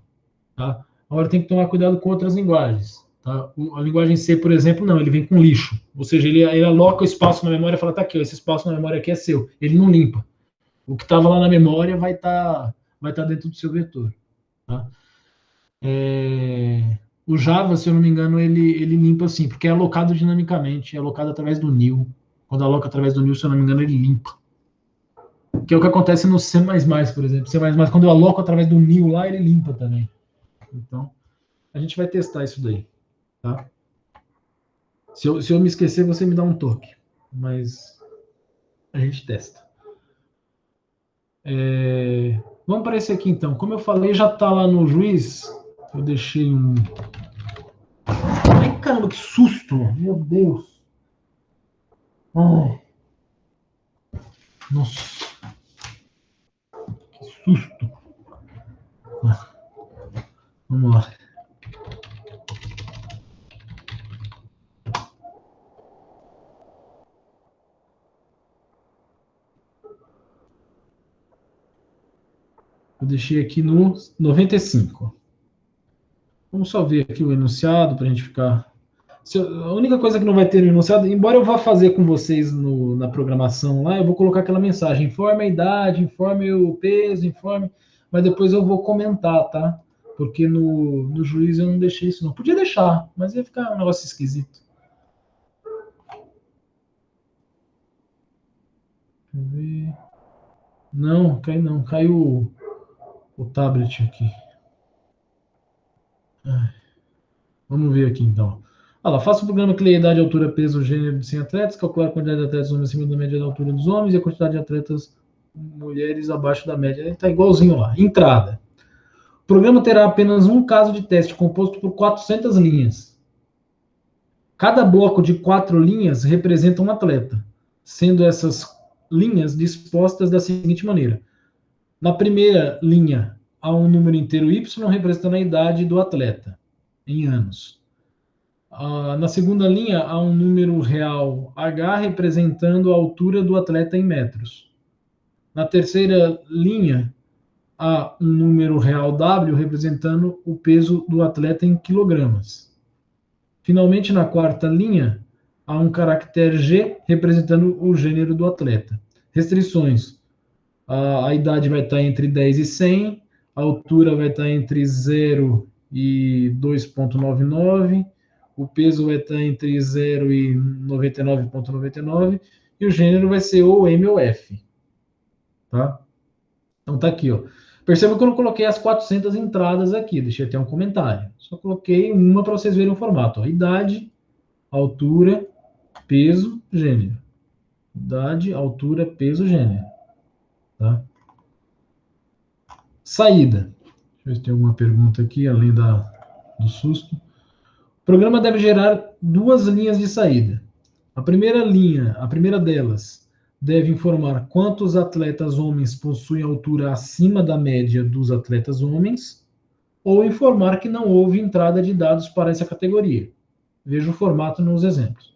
Tá? Agora tem que tomar cuidado com outras linguagens. Tá? A linguagem C, por exemplo, não, ele vem com lixo. Ou seja, ele aloca o espaço na memória e fala, tá aqui, ó, esse espaço na memória aqui é seu. Ele não limpa. O que estava lá na memória vai tá dentro do seu vetor. Tá? O Java, se eu não me engano, ele limpa assim, porque é alocado dinamicamente, é alocado através do nil. Quando aloca através do nil, se eu não me engano, ele limpa. Que é o que acontece no C++, por exemplo. C++, quando eu aloco através do nil lá, ele limpa também. Então, a gente vai testar isso daí. Tá? Se eu me esquecer, você me dá um toque. Mas a gente testa. Vamos para esse aqui, então. Como eu falei, já está lá no juiz. Eu deixei um... caramba, que susto! Meu Deus! Ai. Nossa, que susto! Vamos lá. Eu deixei aqui no 95. Vamos só ver aqui o enunciado para a gente ficar. A única coisa que não vai ter no enunciado, embora eu vá fazer com vocês na programação lá, eu vou colocar aquela mensagem: informe a idade, informe o peso, informe. Mas depois eu vou comentar, tá? Porque no juiz eu não deixei isso, não. Podia deixar, mas ia ficar um negócio esquisito. Deixa eu ver. Não, caiu não. Caiu o tablet aqui. Vamos ver aqui então. Olha lá, faça o programa que lê a idade, altura, peso, gênero de 100 atletas, calcular a quantidade de atletas homens acima da média da altura dos homens e a quantidade de atletas mulheres abaixo da média. Ele está igualzinho lá. Entrada. O programa terá apenas um caso de teste composto por 400 linhas. Cada bloco de 4 linhas representa um atleta, sendo essas linhas dispostas da seguinte maneira. Na primeira linha, há um número inteiro Y representando a idade do atleta, em anos. Na segunda linha, há um número real H representando a altura do atleta em metros. Na terceira linha, há um número real W representando o peso do atleta em quilogramas. Finalmente, na quarta linha, há um caractere G representando o gênero do atleta. Restrições. A idade vai estar entre 10 e 100, a altura vai estar entre 0 e 2,99, o peso vai estar entre 0 e 99,99 e o gênero vai ser ou M ou F. Tá? Então tá aqui, ó. Perceba que eu não coloquei as 400 entradas aqui, deixei até um comentário. Só coloquei uma para vocês verem o formato. Ó. Idade, altura, peso, gênero. Idade, altura, peso, gênero. Tá? Saída. Deixa eu ver se tem alguma pergunta aqui, além do susto. O programa deve gerar duas linhas de saída. A primeira delas, deve informar quantos atletas homens possuem altura acima da média dos atletas homens, ou informar que não houve entrada de dados para essa categoria. Veja o formato nos exemplos.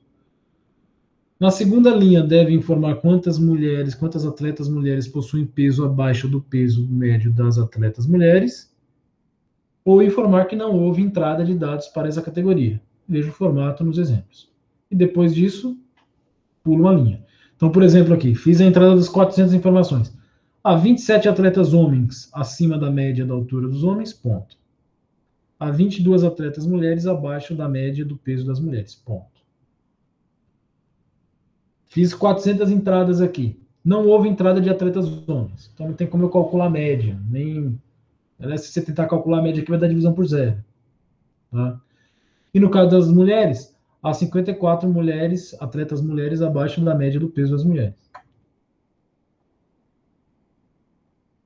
Na segunda linha, deve informar quantas atletas mulheres possuem peso abaixo do peso médio das atletas mulheres, ou informar que não houve entrada de dados para essa categoria. Veja o formato nos exemplos. E depois disso, pulo uma linha. Então, por exemplo, aqui, fiz a entrada das 400 informações. Há 27 atletas homens acima da média da altura dos homens, ponto. Há 22 atletas mulheres abaixo da média do peso das mulheres, ponto. Fiz 400 entradas aqui. Não houve entrada de atletas homens. Então, não tem como eu calcular a média. Se você tentar calcular a média aqui, vai dar divisão por zero. Tá? E no caso das mulheres, há 54 atletas mulheres abaixo da média do peso das mulheres.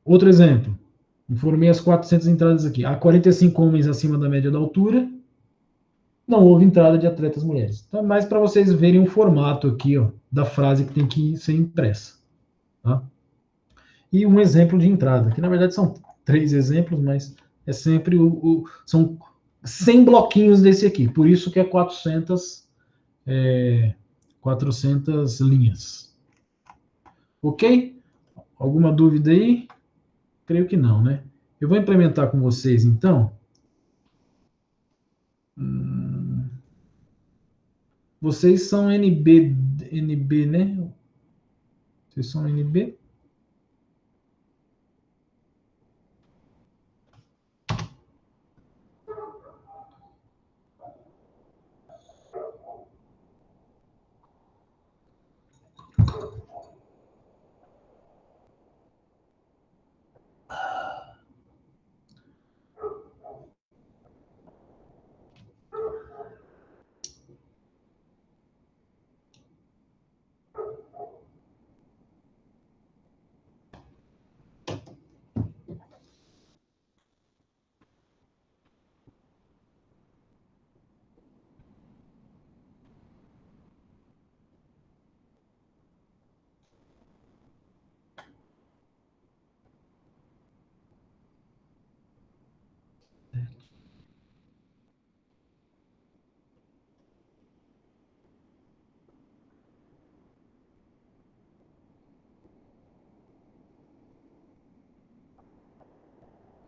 Outro exemplo. Informei as 400 entradas aqui. Há 45 homens acima da média da altura. Não houve entrada de atletas mulheres. Então, é mais para vocês verem o formato aqui, ó, da frase que tem que ser impressa. Tá? E um exemplo de entrada, que na verdade são 3 exemplos, mas é sempre são 100 bloquinhos desse aqui. Por isso que é 400 linhas. Ok? Alguma dúvida aí? Creio que não, né? Eu vou implementar com vocês, então. Vocês são NB, né? Vocês são NB?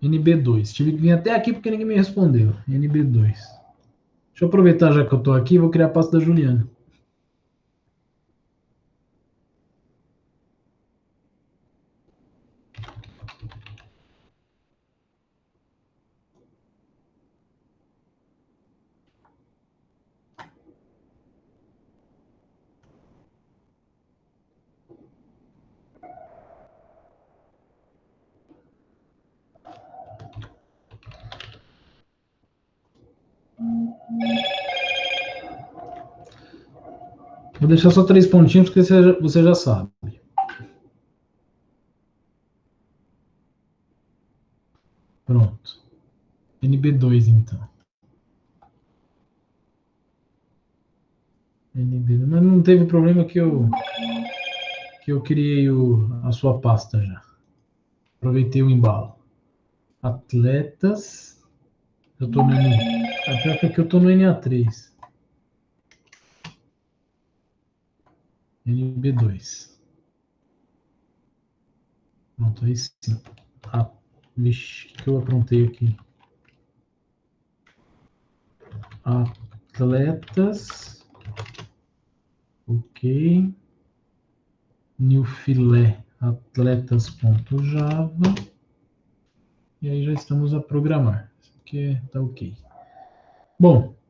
NB2. Tive que vir até aqui porque ninguém me respondeu. NB2. Deixa eu aproveitar já que eu estou aqui, vou criar a pasta da Juliana. Vou deixar só 3 pontinhos porque você já sabe. Pronto. NB2, então. NB2. Mas não teve problema que eu criei a sua pasta já. Aproveitei o embalo. Atletas. Eu tô no pior que aqui eu tô no NA3. NB2. Pronto, aí sim. Vixe, o que eu aprontei aqui? Atletas. Ok. New filé. Atletas.java. E aí já estamos a programar. Isso aqui tá ok. Bom.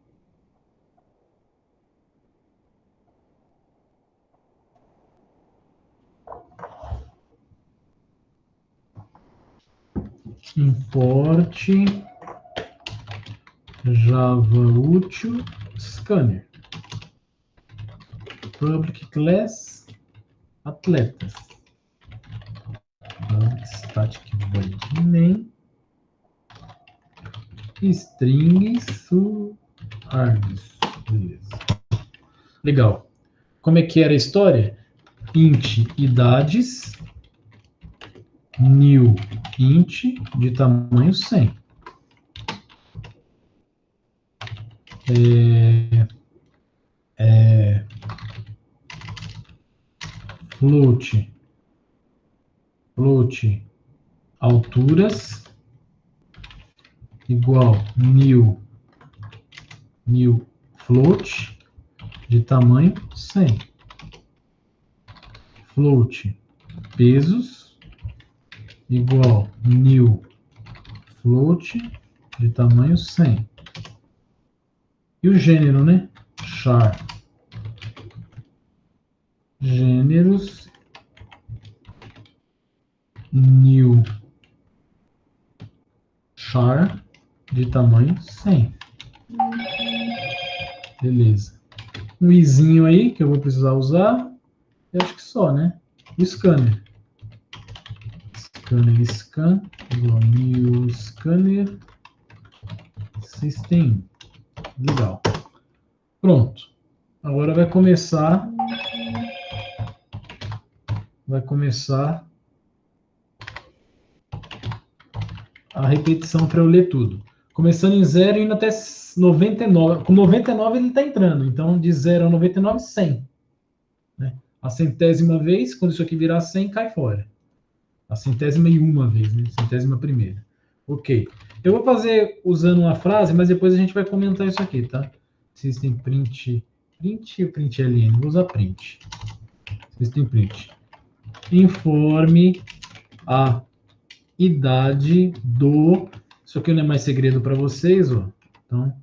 Importe Java útil scanner. Public class atletas. Public static void main. Strings args. Beleza. Legal. Como é que era a história? Int idades. New int de tamanho 100. Float alturas igual new float de tamanho 100. Float pesos igual new float de tamanho 100. E o gênero, né? Char. Gêneros new char de tamanho 100. Beleza. Um izinho aí que eu vou precisar usar. Eu acho que só, né? O scanner. Scan igual new scanner system. Legal. Pronto. Agora vai começar a repetição para eu ler tudo. Começando em 0 e indo até 99. Com 99 ele está entrando. Então, de 0 a 99, 100. Né? A 100ª vez, quando isso aqui virar 100, cai fora. A 100ª vez, né? 100ª. Ok. Eu vou fazer usando uma frase, mas depois a gente vai comentar isso aqui, tá? System print ou print ln? Vou usar print. System print. Informe a idade do... Isso aqui não é mais segredo para vocês, ó. Então,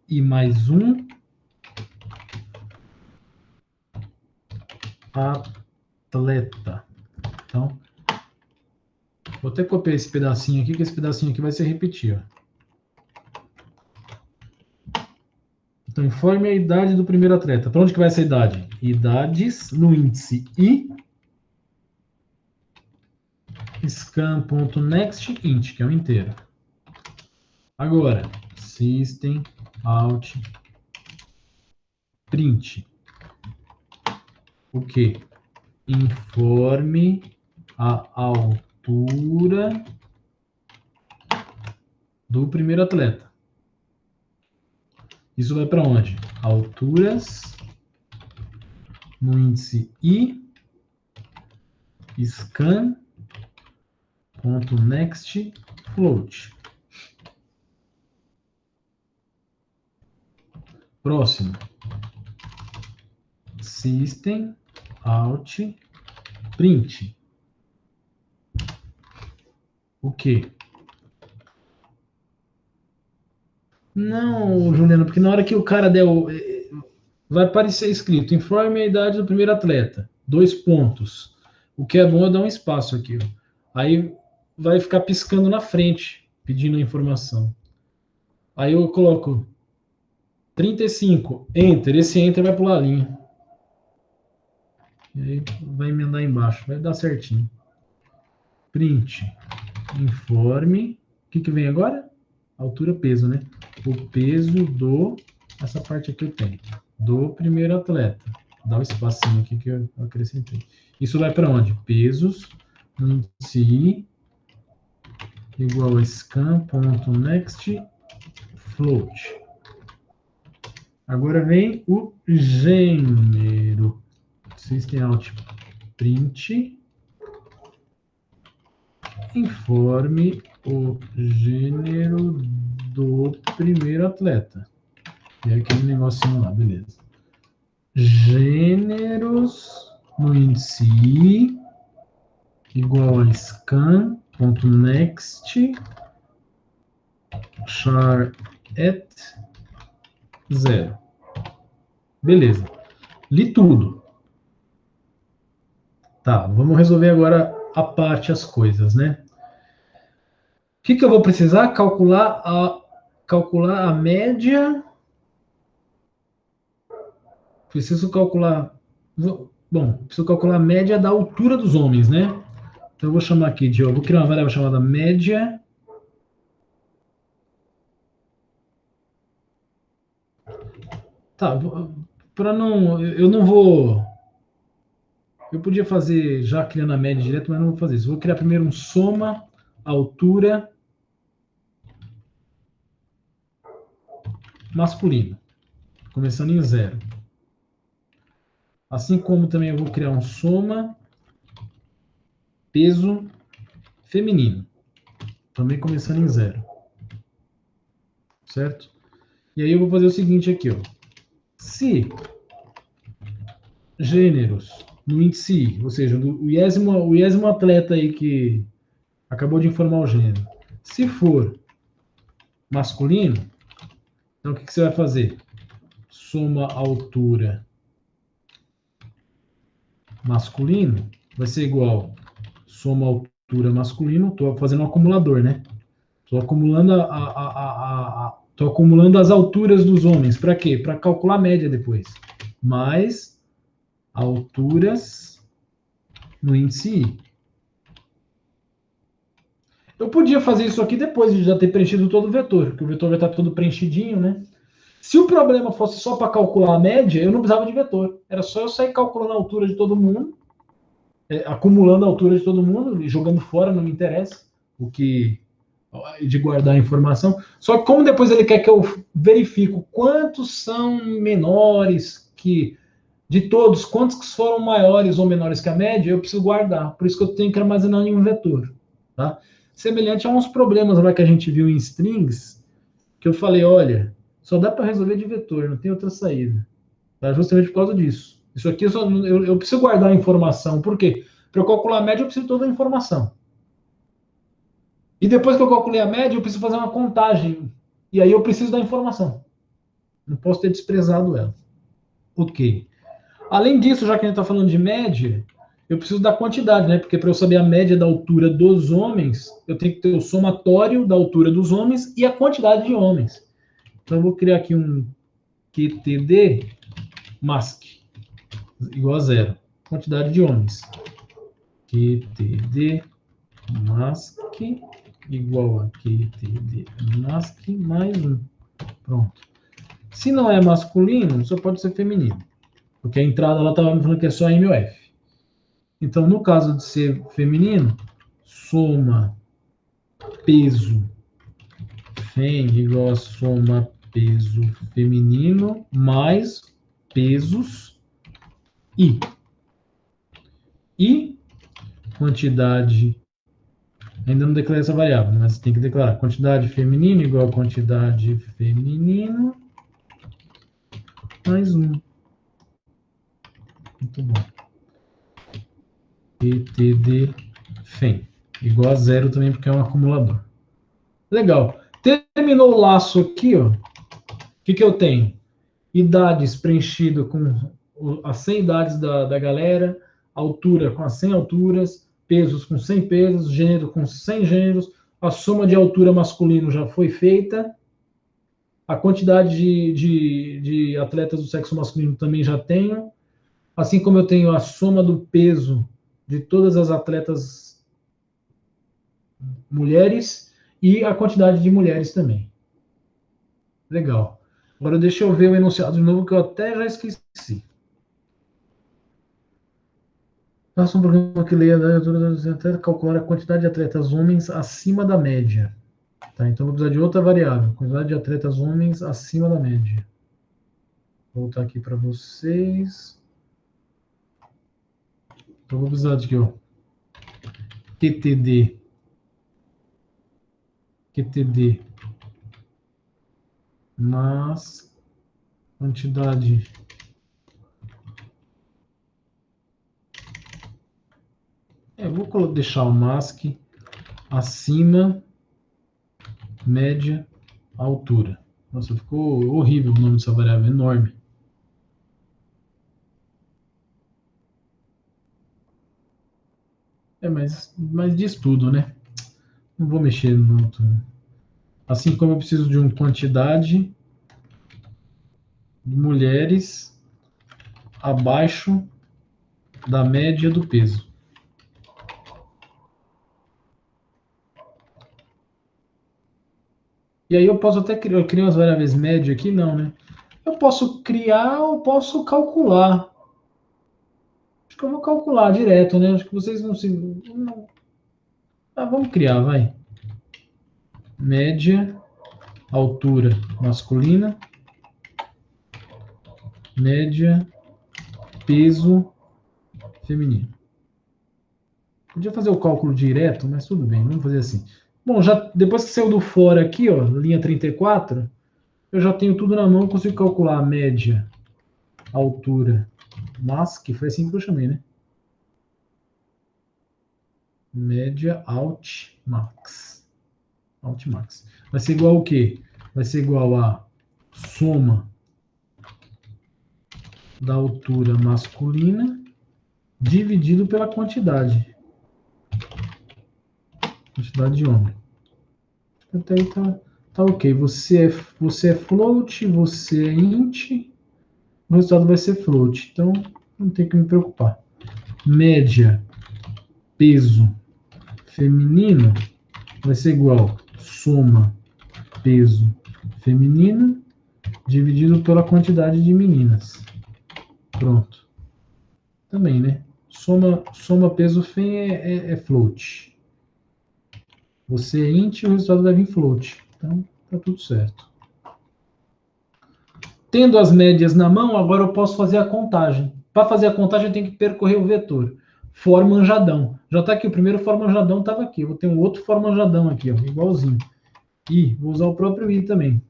e mais um atleta. Então, vou até copiar esse pedacinho aqui, que esse pedacinho aqui vai se repetir, ó. Então, informe a idade do primeiro atleta. Para onde que vai essa idade? Idades no índice I. Scan.nextInt, que é o inteiro. Agora, system out print. O que? Informe a altura do primeiro atleta. Isso vai para onde? Alturas no índice I. Scan.next float. Próximo. System out print. O quê? Não, Juliana, porque na hora que o cara der o... vai aparecer escrito, informe a idade do primeiro atleta. 2 pontos. O que é bom é dar um espaço aqui. Ó. Aí vai ficar piscando na frente, pedindo a informação. Aí eu coloco 35, enter. Esse enter vai pular a linha. E aí vai emendar embaixo. Vai dar certinho. Print. Informe. O que vem agora? Altura, peso, né? O peso do... Essa parte aqui eu tenho. Do primeiro atleta. Dá um espacinho aqui que eu acrescentei. Isso vai para onde? Pesos. Si igual a scan.next float. Agora vem o gênero. System out print. Informe o gênero do primeiro atleta. E é aquele negocinho lá, beleza. Gêneros no índice I igual a scan.next char at 0. Beleza. Li tudo. Tá, vamos resolver agora a parte, as coisas, né? O que eu vou precisar? Calcular a média. Preciso calcular... Bom, preciso calcular a média da altura dos homens, né? Então eu vou chamar aqui de... Eu vou criar uma variável chamada média. Tá, para não... Eu não vou... Eu podia fazer já criando a média direto, mas não vou fazer isso. Vou criar primeiro um soma, altura, masculino, começando em 0. Assim como também eu vou criar um soma, peso, feminino, também começando em 0. Certo? E aí eu vou fazer o seguinte aqui, ó. Se gêneros no índice I, ou seja, o iésimo atleta aí que acabou de informar o gênero, se for masculino, então o que você vai fazer? Soma altura masculino vai ser igual soma altura masculino, estou fazendo um acumulador, né? Estou acumulando tô acumulando as alturas dos homens. Para quê? Para calcular a média depois. Mais alturas no índice I. Eu podia fazer isso aqui depois de já ter preenchido todo o vetor, porque o vetor vai estar todo preenchidinho, né? Se o problema fosse só para calcular a média, eu não precisava de vetor. Era só eu sair calculando a altura de todo mundo, acumulando a altura de todo mundo e jogando fora, não me interessa. O que de guardar a informação. Só que como depois ele quer que eu verifique quantos são menores que de todos, quantos foram maiores ou menores que a média, eu preciso guardar. Por isso que eu tenho que armazenar em um vetor. Tá? Semelhante a uns problemas lá que a gente viu em strings, que eu falei, olha, só dá para resolver de vetor, não tem outra saída. Tá? Justamente por causa disso. Isso aqui eu preciso guardar a informação. Por quê? Para eu calcular a média, eu preciso de toda a informação. E depois que eu calculei a média, eu preciso fazer uma contagem. E aí eu preciso da informação. Não posso ter desprezado ela. Ok. Além disso, já que a gente está falando de média, eu preciso da quantidade, né? Porque para eu saber a média da altura dos homens, eu tenho que ter o somatório da altura dos homens e a quantidade de homens. Então eu vou criar aqui um QTD mask igual a 0. Quantidade de homens. QTD mask igual a QTD mask mais 1. Pronto. Se não é masculino, só pode ser feminino. Porque a entrada ela estava me falando que é só M ou F. Então, no caso de ser feminino, soma peso fem igual a soma peso feminino mais pesos I. E quantidade Ainda não declarei essa variável, mas tem que declarar quantidade feminina igual a quantidade feminino mais 1. Muito bom. ETD FEM. Igual a 0 também, porque é um acumulador. Legal. Terminou o laço aqui, ó. O que eu tenho? Idades preenchido com as 100 idades da galera, altura com as 100 alturas, pesos com 100 pesos, gênero com 100 gêneros, a soma de altura masculino já foi feita, a quantidade de atletas do sexo masculino também já tenho, assim como eu tenho a soma do peso de todas as atletas mulheres e a quantidade de mulheres também. Legal. Agora deixa eu ver o enunciado de novo, que eu até já esqueci. Faça um programa que leia até calcular a quantidade de atletas homens acima da média. Tá, então vou precisar de outra variável. Quantidade de atletas homens acima da média. Vou voltar aqui para vocês. Então vou precisar de aqui, ó. QTD. QTD. Mas quantidade vou deixar o mask acima média altura. Nossa, ficou horrível o nome dessa variável, enorme. Mas diz tudo, né? Não vou mexer no outro. Assim como eu preciso de uma quantidade de mulheres abaixo da média do peso. E aí eu posso até criar umas variáveis média aqui, não, né? Eu posso criar ou posso calcular. Acho que eu vou calcular direto, né? Acho que vocês não se... Não. Ah, vamos criar, vai. Média, altura masculina, média, peso feminino. Podia fazer o cálculo direto, mas tudo bem, vamos fazer assim. Bom, já depois que saiu do fora aqui, ó, linha 34, eu já tenho tudo na mão, consigo calcular a média, altura, max, que foi assim que eu chamei, né? Média, alt, max. Alt, max. Vai ser igual o quê? Vai ser igual a soma da altura masculina dividido pela quantidade. Quantidade de homem. Até aí tá ok. Você é float, você é int, o resultado vai ser float. Então, não tem que me preocupar. Média, peso feminino vai ser igual soma peso feminino dividido pela quantidade de meninas. Pronto. Também, né? Soma peso fem é float. Você é int e o resultado vai vir float. Então, tá tudo certo. Tendo as médias na mão, agora eu posso fazer a contagem. Para fazer a contagem, eu tenho que percorrer o vetor. For manjadão. Já está aqui, o primeiro for manjadão estava aqui. Eu vou ter um outro for manjadão aqui, ó, igualzinho. E vou usar o próprio i também.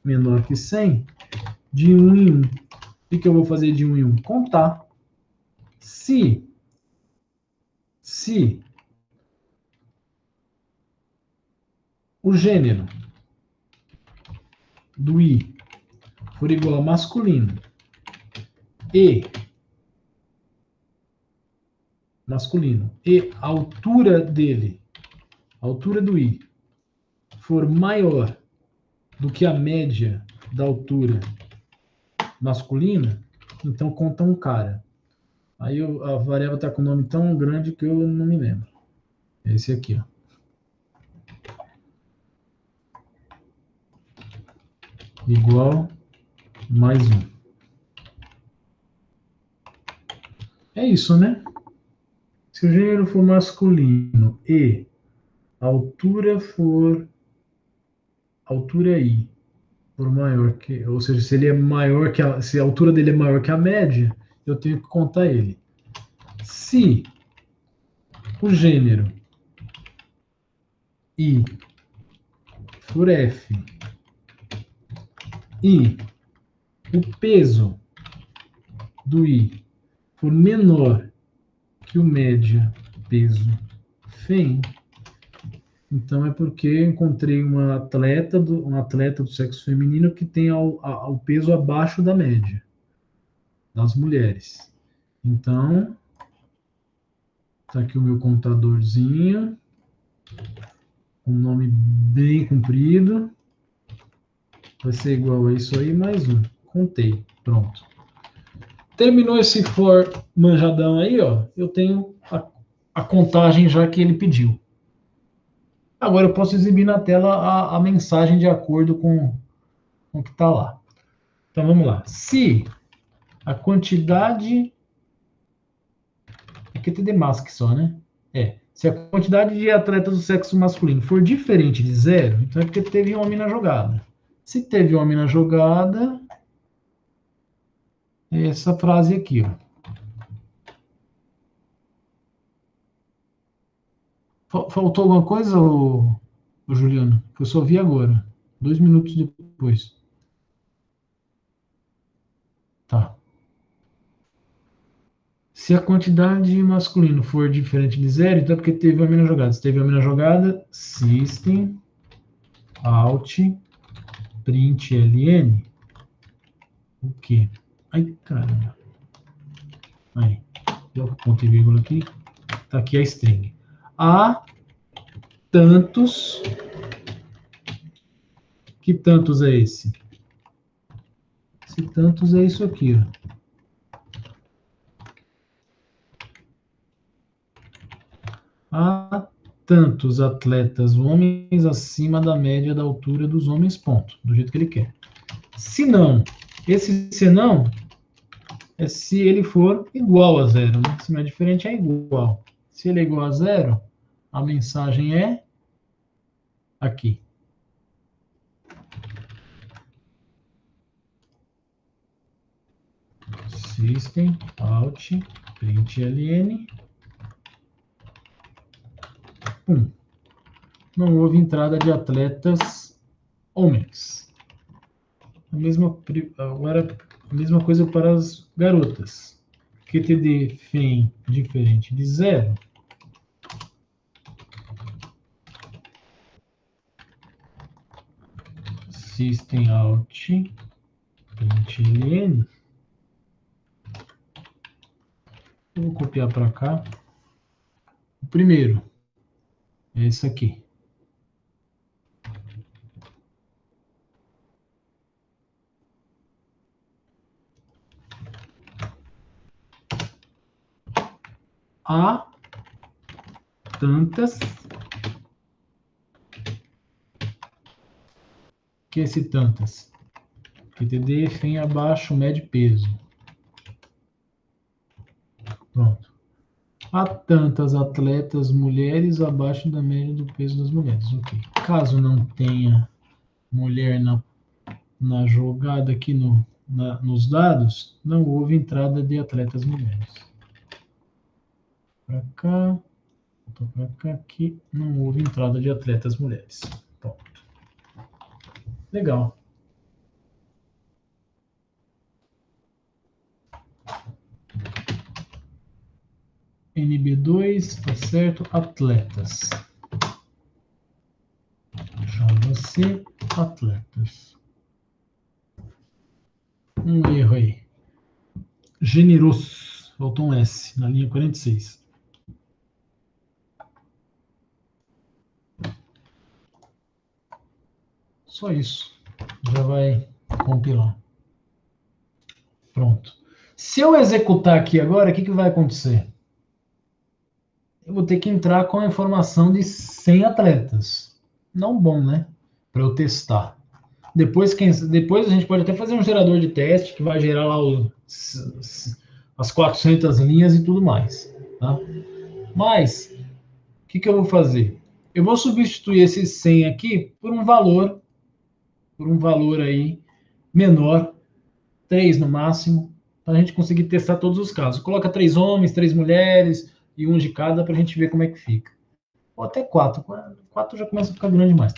Menor que 100, de 1 em 1. O que eu vou fazer de 1 em 1? Contar. Se o gênero do i for igual a masculino e a altura dele, a altura do i, for maior do que a média da altura masculina, então conta um cara. Aí a variável está com um nome tão grande que eu não me lembro. Esse aqui, ó. Igual mais 1. É isso, né? Se o gênero for masculino e a altura for altura i for maior que, ou seja, se ele é maior que se a altura dele é maior que a média, eu tenho que contar ele. Se o gênero I por F e o peso do I for menor que o média peso FEM, então é porque eu encontrei um atleta do sexo feminino que tem o peso abaixo da média das mulheres. Então, tá aqui o meu computadorzinho, um nome bem comprido. Vai ser igual a isso aí, mais um. Contei. Pronto. Terminou esse for manjadão aí, ó. Eu tenho a contagem já que ele pediu. Agora eu posso exibir na tela a mensagem de acordo com o que está lá. Então vamos lá. Se a quantidade. Aqui tem mask só, né? Se a quantidade de atletas do sexo masculino for diferente de zero, então é porque teve homem na jogada. Se teve homem na jogada, é essa frase aqui, ó. Faltou alguma coisa, ô Juliano? Eu só vi agora. 2 minutos depois. Tá. Se a quantidade de masculino for diferente de zero, então é porque teve homem na jogada. Se teve homem na jogada, system out print ln. O quê? Ai, caramba. Aí. Coloca ponto e vírgula aqui. Tá aqui a string. Há tantos. Que tantos é esse? Se tantos é isso aqui, ó. Há tantos atletas homens acima da média da altura dos homens, ponto. Do jeito que ele quer. Se não, esse se não é se ele for igual a zero, né? Se não é diferente, é igual. Se ele é igual a zero, a mensagem é aqui. System out println. Não houve entrada de atletas homens. Agora, a mesma coisa para as garotas. QTD FEM diferente de zero. System out println. Eu vou copiar para cá. O primeiro é esse aqui. Há tantas. Que esse tantas? QTD FEM abaixo, médio peso. Pronto. Há tantas atletas mulheres abaixo da média do peso das mulheres. Ok. Caso não tenha mulher na jogada aqui nos dados, não houve entrada de atletas mulheres. Para cá, voltou para cá, aqui não houve entrada de atletas mulheres. Pronto. Legal. NB2, tá certo? Atletas. Java-C, atletas. Um erro aí. Generoso. Faltou um S na linha 46. Só isso. Já vai compilar. Pronto. Se eu executar aqui agora, o que vai acontecer? Eu vou ter que entrar com a informação de 100 atletas. Não bom, né? Para eu testar. Depois a gente pode até fazer um gerador de teste que vai gerar lá as 400 linhas e tudo mais. Tá? Mas, o que eu vou fazer? Eu vou substituir esse 100 aqui por um valor aí menor, 3 no máximo, para a gente conseguir testar todos os casos. Coloca 3 homens, 3 mulheres e um de cada para a gente ver como é que fica. ou até 4. 4 já começa a ficar grande demais.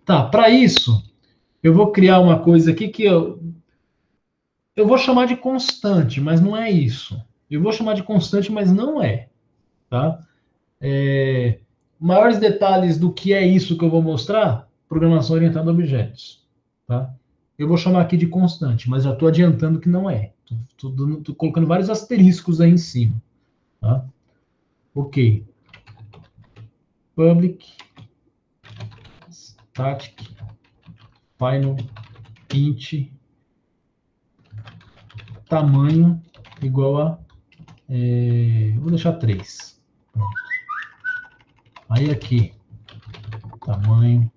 Tá, para isso, eu vou criar uma coisa aqui que eu vou chamar de constante, mas não é isso. Eu vou chamar de constante, mas não é. Tá? Maiores detalhes do que é isso que eu vou mostrar, programação orientada a objetos. Tá? Eu vou chamar aqui de constante, mas já estou adiantando que não é. Estou colocando vários asteriscos aí em cima. Tá? Ok. Public static final int tamanho igual a vou deixar 3. Aí aqui tamanho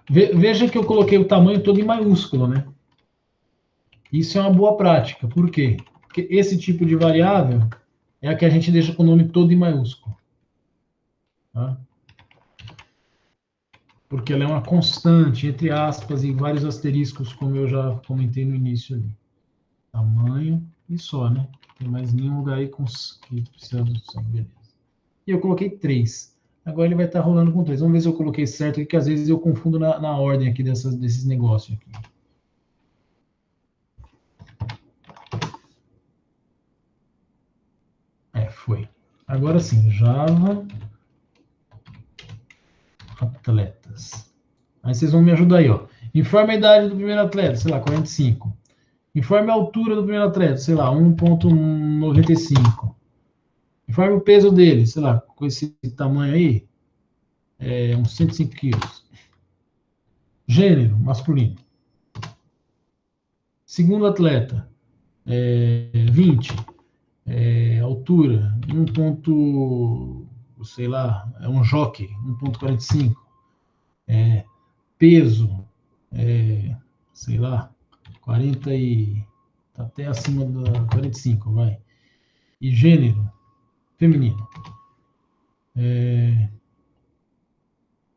veja que eu coloquei o tamanho todo em maiúsculo, né? Isso é uma boa prática. Por quê? Porque esse tipo de variável é a que a gente deixa com o nome todo em maiúsculo. Tá? Porque ela é uma constante, entre aspas, e vários asteriscos, como eu já comentei no início ali. Tamanho e só, né? Tem mais nenhum lugar aí que precisa do som, beleza. E eu coloquei 3. Agora ele vai estar rolando com 3. Vamos ver se eu coloquei certo aqui, que às vezes eu confundo na ordem aqui desses negócios aqui. Foi. Agora sim, Java atletas. Aí vocês vão me ajudar aí, ó. Informe a idade do primeiro atleta, sei lá, 45. Informe a altura do primeiro atleta, sei lá, 1,95. Informe o peso dele, sei lá, com esse tamanho aí, uns 105 quilos. Gênero, masculino. Segundo atleta, 20. Altura, sei lá, é um jockey, 1,45. Peso, sei lá, 40 e... tá até acima da 45, vai. E gênero, feminino.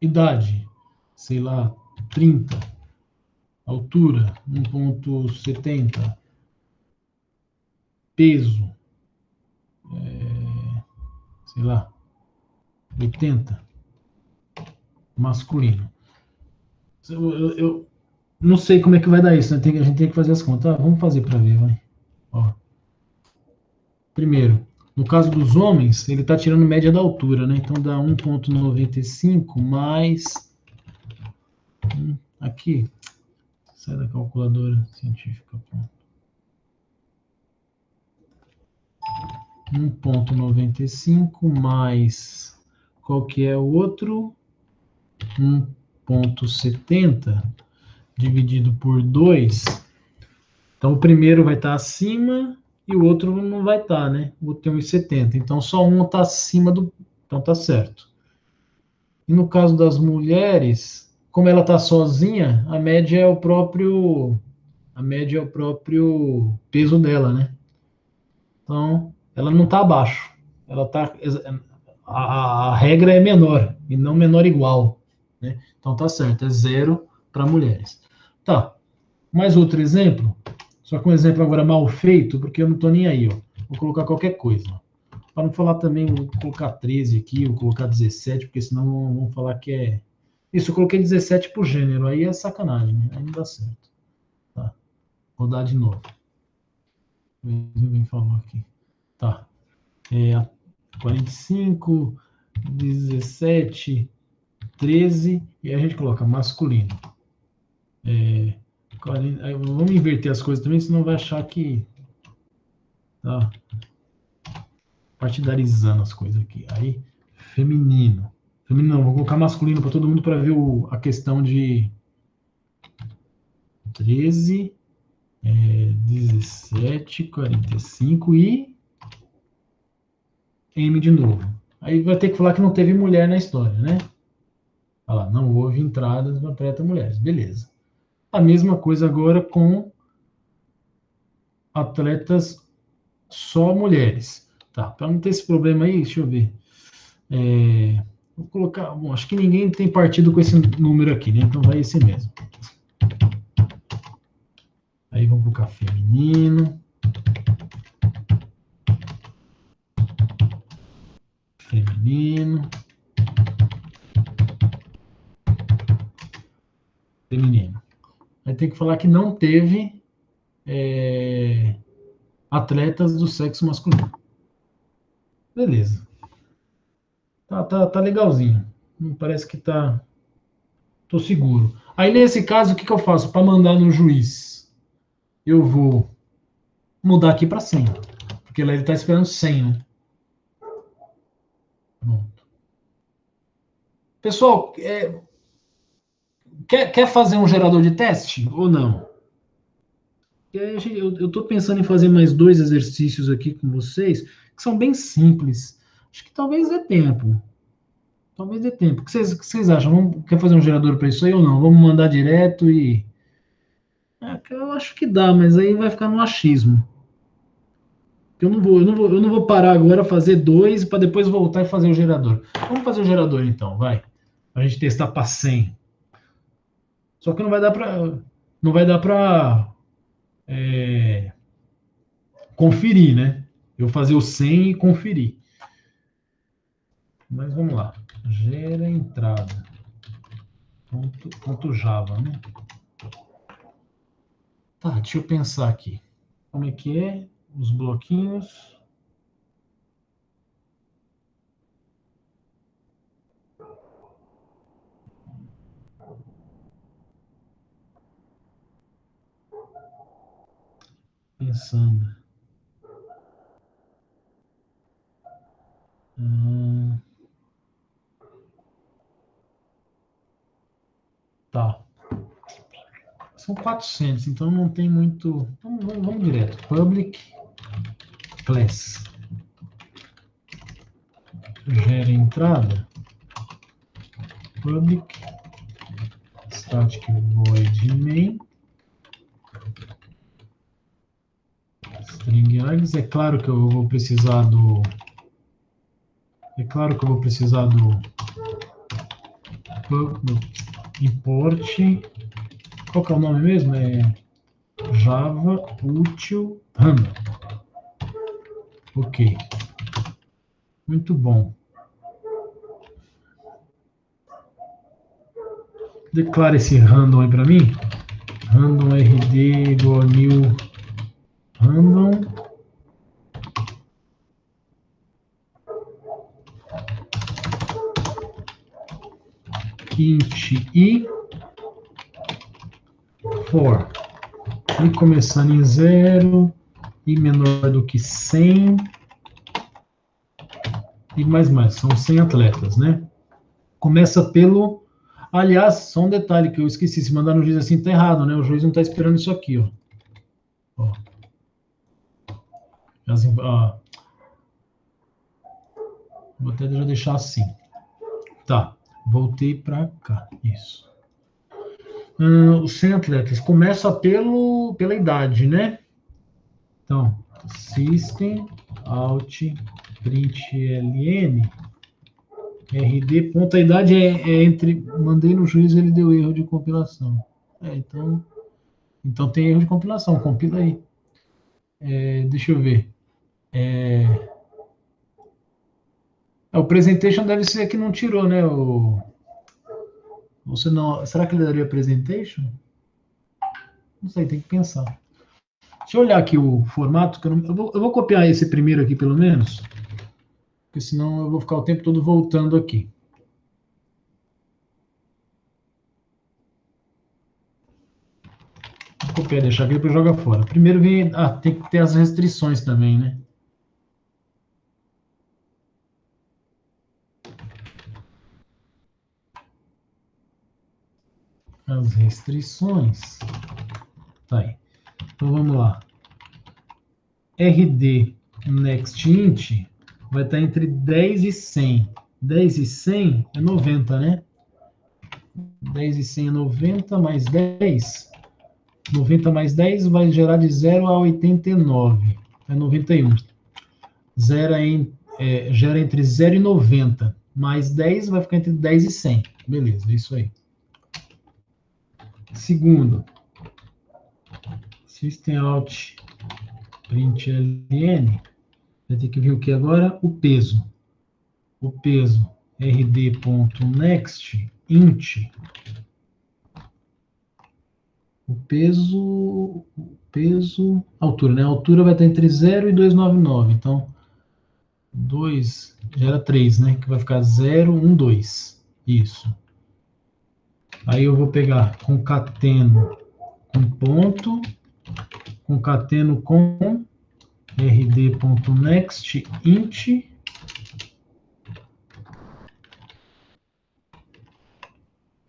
Idade, sei lá, 30. Altura, 1,70. Peso, sei lá, 80. Masculino. Eu não sei como é que vai dar isso, né? A gente tem que fazer as contas. Vamos fazer para ver, vai. Ó. Primeiro, no caso dos homens, ele está tirando média da altura, né? Então dá 1,95 mais... aqui. Sai da calculadora científica. 1,95 mais... qual que é o outro? 1,70 dividido por 2. Então, o primeiro vai estar acima e o outro não vai estar, né? O outro tem 1,70. Então, só um está acima do... Então, tá certo. E no caso das mulheres, como ela está sozinha, a média é o próprio peso dela, né? Então, ela não está abaixo. Ela tá... A regra é menor, e não menor igual. Né? Então, tá certo. É 0 para mulheres. Tá. Mais outro exemplo. Só que um exemplo agora mal feito, porque eu não estou nem aí, ó. Vou colocar qualquer coisa. Para não falar também, vou colocar 13 aqui, vou colocar 17, porque senão vão falar que é... Isso, eu coloquei 17 por gênero, aí é sacanagem, né? Aí não dá certo. Tá. Vou dar de novo. Alguém falou aqui. Tá. 45, 17, 13, e a gente coloca masculino. 40, vamos inverter as coisas também, senão vai achar que tá partidarizando as coisas aqui. Aí, feminino. Feminino não, vou colocar masculino para todo mundo para ver a questão de 13, 17, 45 e M de novo. Aí vai ter que falar que não teve mulher na história, né? Olha lá, não houve entradas para atleta mulheres. Beleza. A mesma coisa agora com atletas só mulheres. Tá, para não ter esse problema aí, deixa eu ver. Vou colocar... Bom, acho que ninguém tem partido com esse número aqui, né? Então vai esse mesmo. Aí vamos colocar feminino. feminino, feminino. Aí tem que falar que não teve atletas do sexo masculino. Beleza. Tá legalzinho. Parece que tá. Tô seguro. Aí nesse caso, o que eu faço? Para mandar no juiz, eu vou mudar aqui para 100. Porque lá ele tá esperando 100, né? Pronto. Pessoal, quer fazer um gerador de teste ou não? Eu estou pensando em fazer mais 2 exercícios aqui com vocês, que são bem simples. Acho que talvez dê tempo. Talvez dê tempo. O que vocês acham? Quer fazer um gerador para isso aí ou não? Vamos mandar direto e. Eu acho que dá, mas aí vai ficar no achismo. Eu não vou parar agora fazer 2 para depois voltar e fazer o gerador. Vamos fazer o gerador então, vai. A gente testar para 100. Só que não vai dar para conferir, né? Eu fazer o 100 e conferir. Mas vamos lá. Gera entrada. Ponto Java, né? Tá, deixa eu pensar aqui. Como é que é? Os bloquinhos. Pensando. Tá. São 400, então não tem muito. Vamos direto. Public class. Gera entrada. Public static void main. String args. É claro que eu vou precisar do. Import. Qual que é o nome mesmo? Java útil handle. Ok. Muito bom. Declara esse random aí para mim. Random rd igual new random. Int i for. E começando em 0, e menor do que 100, e mais. São 100 atletas, né? Começa pelo. Aliás, só um detalhe que eu esqueci: se mandar no juiz assim tá errado, né? O juiz não tá esperando isso aqui, ó. Vou até já deixar assim. Tá, voltei para cá. Isso. Os 100 atletas. Começa pela idade, né? Então, system out println rd. Ponto, a idade é entre. Mandei no juiz, ele deu erro de compilação. Então tem erro de compilação. Compila aí. Deixa eu ver. O presentation deve ser que não tirou, né? Você não. Será que ele daria presentation? Não sei, tem que pensar. Deixa eu olhar aqui o formato. Eu vou copiar esse primeiro aqui, pelo menos. Porque senão eu vou ficar o tempo todo voltando aqui. Vou copiar e deixar aqui para jogar fora. Primeiro vem. Tem que ter as restrições também, né? As restrições. Tá aí. Então vamos lá. RD next int vai estar entre 10 e 100. 10 e 100 é 90, né? 10 e 100 é 90 mais 10. 90 mais 10 vai gerar de 0 a 89. É 91. Gera entre 0 e 90. Mais 10 vai ficar entre 10 e 100. Beleza, é isso aí. Segundo, system out println, vai ter que vir o que agora? O peso. o peso rd.next int, o peso, altura, né? A altura vai estar entre 0 e 299, então 2 gera 3, né? Que vai ficar 0, 1, 2. Isso. Aí eu vou pegar concateno com ponto, concateno com rd.next int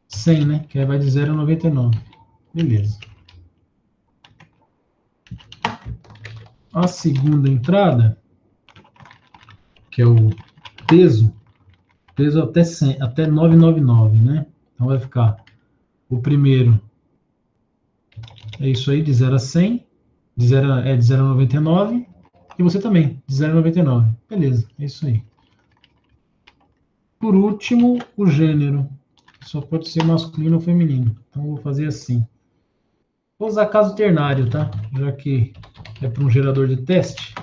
100, né? Que aí vai de 0 a 99. Beleza. A segunda entrada, que é o peso até 100, até 999, né? Então vai ficar o primeiro é isso aí, de 0 a 100, de 0 a 99, e você também, de 0 a 99. Beleza, é isso aí. Por último, o gênero. Só pode ser masculino ou feminino. Então vou fazer assim. Vou usar caso ternário, tá? Já que é para um gerador de teste.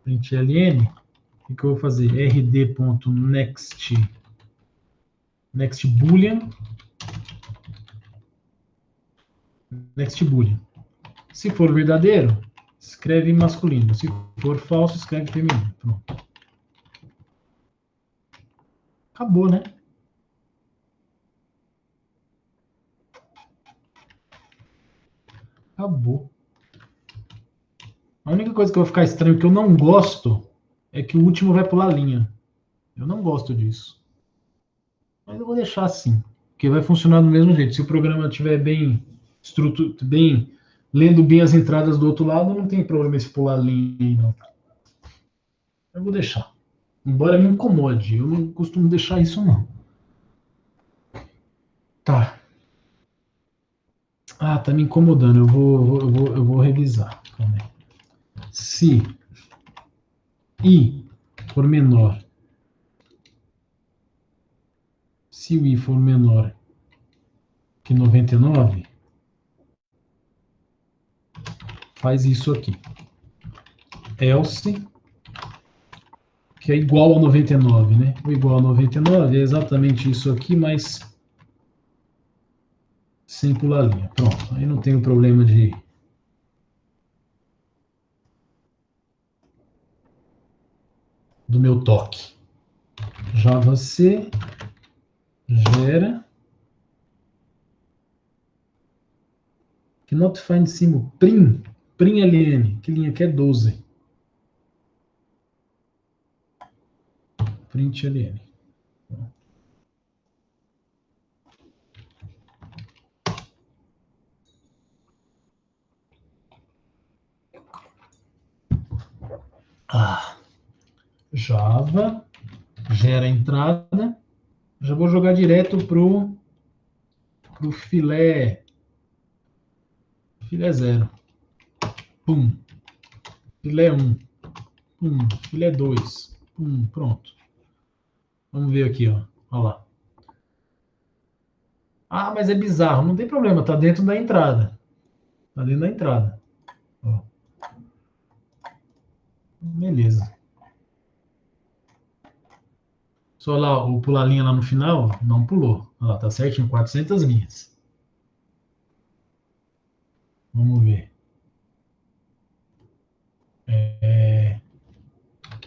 Println. O que eu vou fazer? rd.next next boolean. Next boolean. Se for verdadeiro, escreve masculino. Se for falso, escreve feminino. Pronto. Acabou, né? Acabou. A única coisa que vai ficar estranho que eu não gosto é que o último vai pular a linha. Eu não gosto disso. Mas eu vou deixar assim, porque vai funcionar do mesmo jeito. Se o programa estiver bem estruturado, bem lendo bem as entradas do outro lado, não tem problema esse pular a linha, não. Eu vou deixar. Embora me incomode, eu não costumo deixar isso, não. Tá. Ah, tá me incomodando. Eu vou revisar. Calma aí. Se I for menor, se o I for menor que 99, faz isso aqui. Else, que é igual a 99, né? O igual a 99 é exatamente isso aqui, mas sem pular linha. Pronto, aí não tem o problema do meu toque. Java C gera que not find symbol prim ln, que linha que é 12. Print ln. Java gera entrada. Já vou jogar direto pro filé 0. Pum. Filé 1. Pum. Filé 2. Pum. Pronto. Vamos ver aqui, ó. Olha lá. Ah, mas é bizarro. Não tem problema, tá dentro da entrada. Tá dentro da entrada. Ó. Beleza. Só lá o pular linha lá no final, não pulou. Olha lá, tá certinho, 400 linhas. Vamos ver.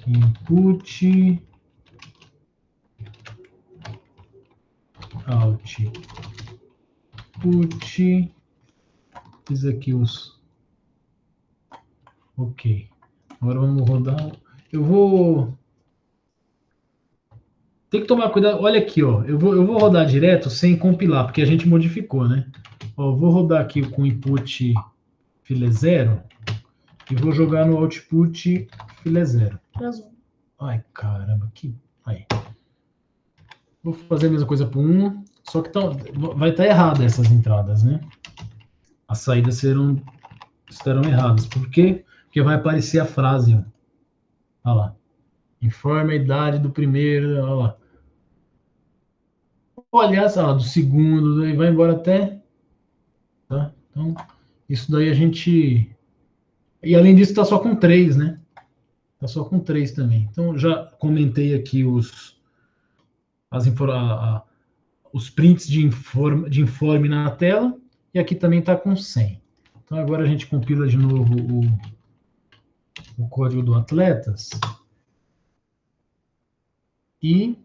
Input, output, fiz aqui os... Ok. Agora vamos rodar. Eu vou... Tem que tomar cuidado. Olha aqui, ó. Eu vou rodar direto sem compilar, porque a gente modificou, né? Ó, vou rodar aqui com input filé 0 e vou jogar no output filé 0. Ai, caramba, que... Aí. Vou fazer a mesma coisa para 1, só que vai estar errada essas entradas, né? As saídas estarão erradas. Por quê? Porque vai aparecer a frase, ó. Olha lá. Informa a idade do primeiro, olha lá. Aliás, olha lá, do segundo, daí vai embora até... Tá? Então, isso daí a gente... E além disso, está só com 3, né? Tá só com 3 também. Então, já comentei aqui os prints de informe na tela, e aqui também está com 100. Então, agora a gente compila de novo o código do Atletas. E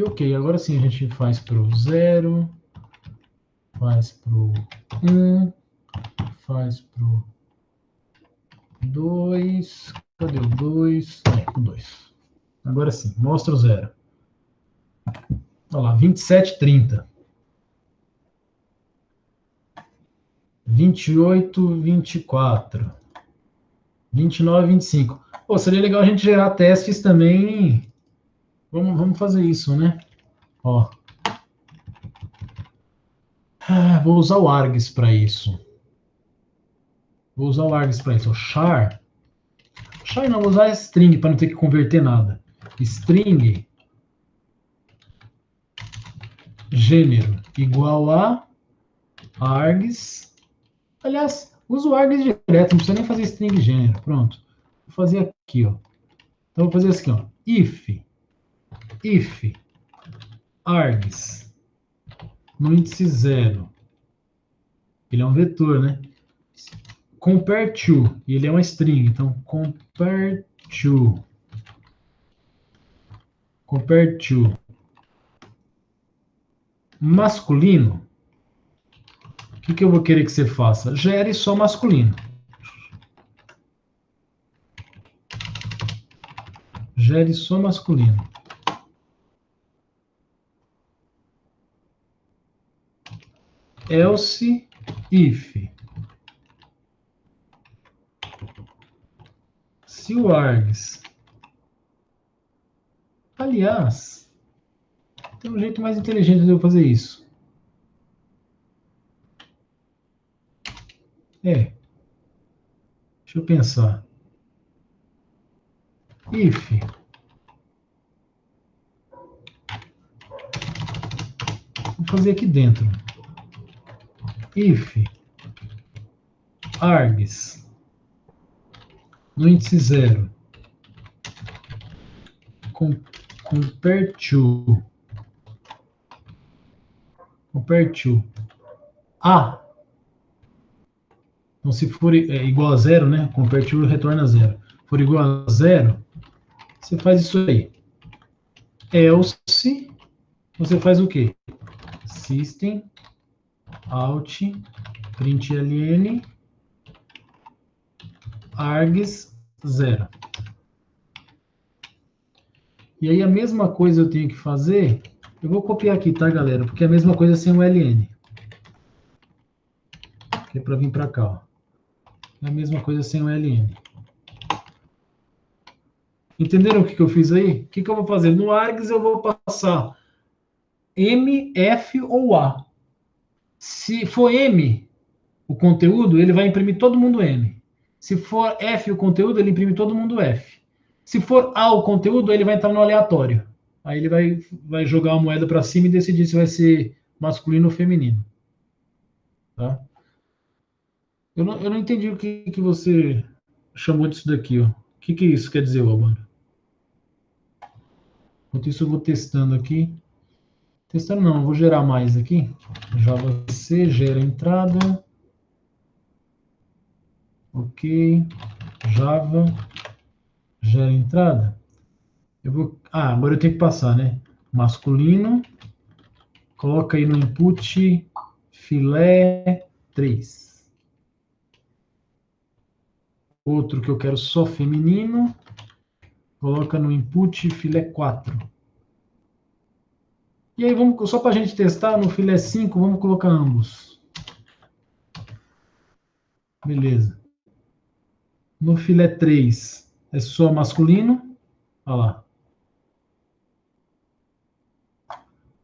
ok, agora sim a gente faz para o 0, faz para o 1, faz para o 2, cadê o 2? O 2. Agora sim, mostra o 0. Olha lá, 27,30. 28, 24. 29, 25. Pô, seria legal a gente gerar testes também. Vamos fazer isso, né? Ó. Vou usar o args para isso. Vou usar o args para isso. O char não, vou usar string para não ter que converter nada. String gênero igual a args. Aliás, uso o args direto, não precisa nem fazer string gênero. Pronto. Vou fazer aqui, ó. Então vou fazer assim, ó. If args no índice 0. Ele é um vetor, né? Compare to, e ele é uma string, então compare to masculino. O que eu vou querer que você faça? Gere só masculino. Gere só masculino. Else if. Se o args. Aliás, tem um jeito mais inteligente de eu fazer isso. Deixa eu pensar. If. Vou fazer aqui dentro. If args no índice 0 compare to a. Então, se for igual a 0, né? Compare to retorna 0. Se for igual a 0, você faz isso aí. Else, você faz o quê? System out println args 0. E aí a mesma coisa eu tenho que fazer. Eu vou copiar aqui, tá, galera? Porque é a mesma coisa sem o ln. Que é para vir para cá, ó. É a mesma coisa sem o ln. Entenderam o que eu fiz aí? O que eu vou fazer? No args eu vou passar M, F ou A. Se for M o conteúdo, ele vai imprimir todo mundo M. Se for F o conteúdo, ele imprime todo mundo F. Se for A o conteúdo, ele vai entrar no aleatório. Aí ele vai jogar a moeda para cima e decidir se vai ser masculino ou feminino. Tá? Eu não entendi o que você chamou disso daqui. Ó. O que isso quer dizer, Albano? Enquanto isso, eu vou testando aqui. Testando não, eu vou gerar mais aqui. Java C, gera entrada. Ok. Java, gera entrada. Agora eu tenho que passar, né? Masculino. Coloca aí no input filé 3. Outro que eu quero só feminino. Coloca no input filé 4. E aí, só para a gente testar, no filé 5, vamos colocar ambos. Beleza. No filé 3 é só masculino. Olha lá.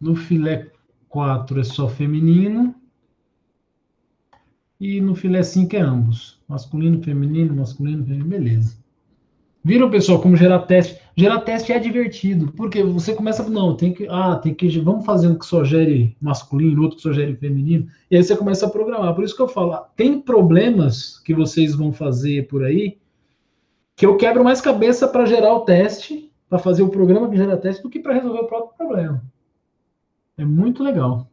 No filé 4 é só feminino. E no filé 5 é ambos. Masculino, feminino, beleza. Viram, pessoal, como gerar teste? Gerar teste é divertido, porque você começa, vamos fazendo que só gere masculino, outro que só gere feminino, e aí você começa a programar. Por isso que eu falo, tem problemas que vocês vão fazer por aí que eu quebro mais cabeça para gerar o teste, para fazer o programa que gera teste, do que para resolver o próprio problema. É muito legal.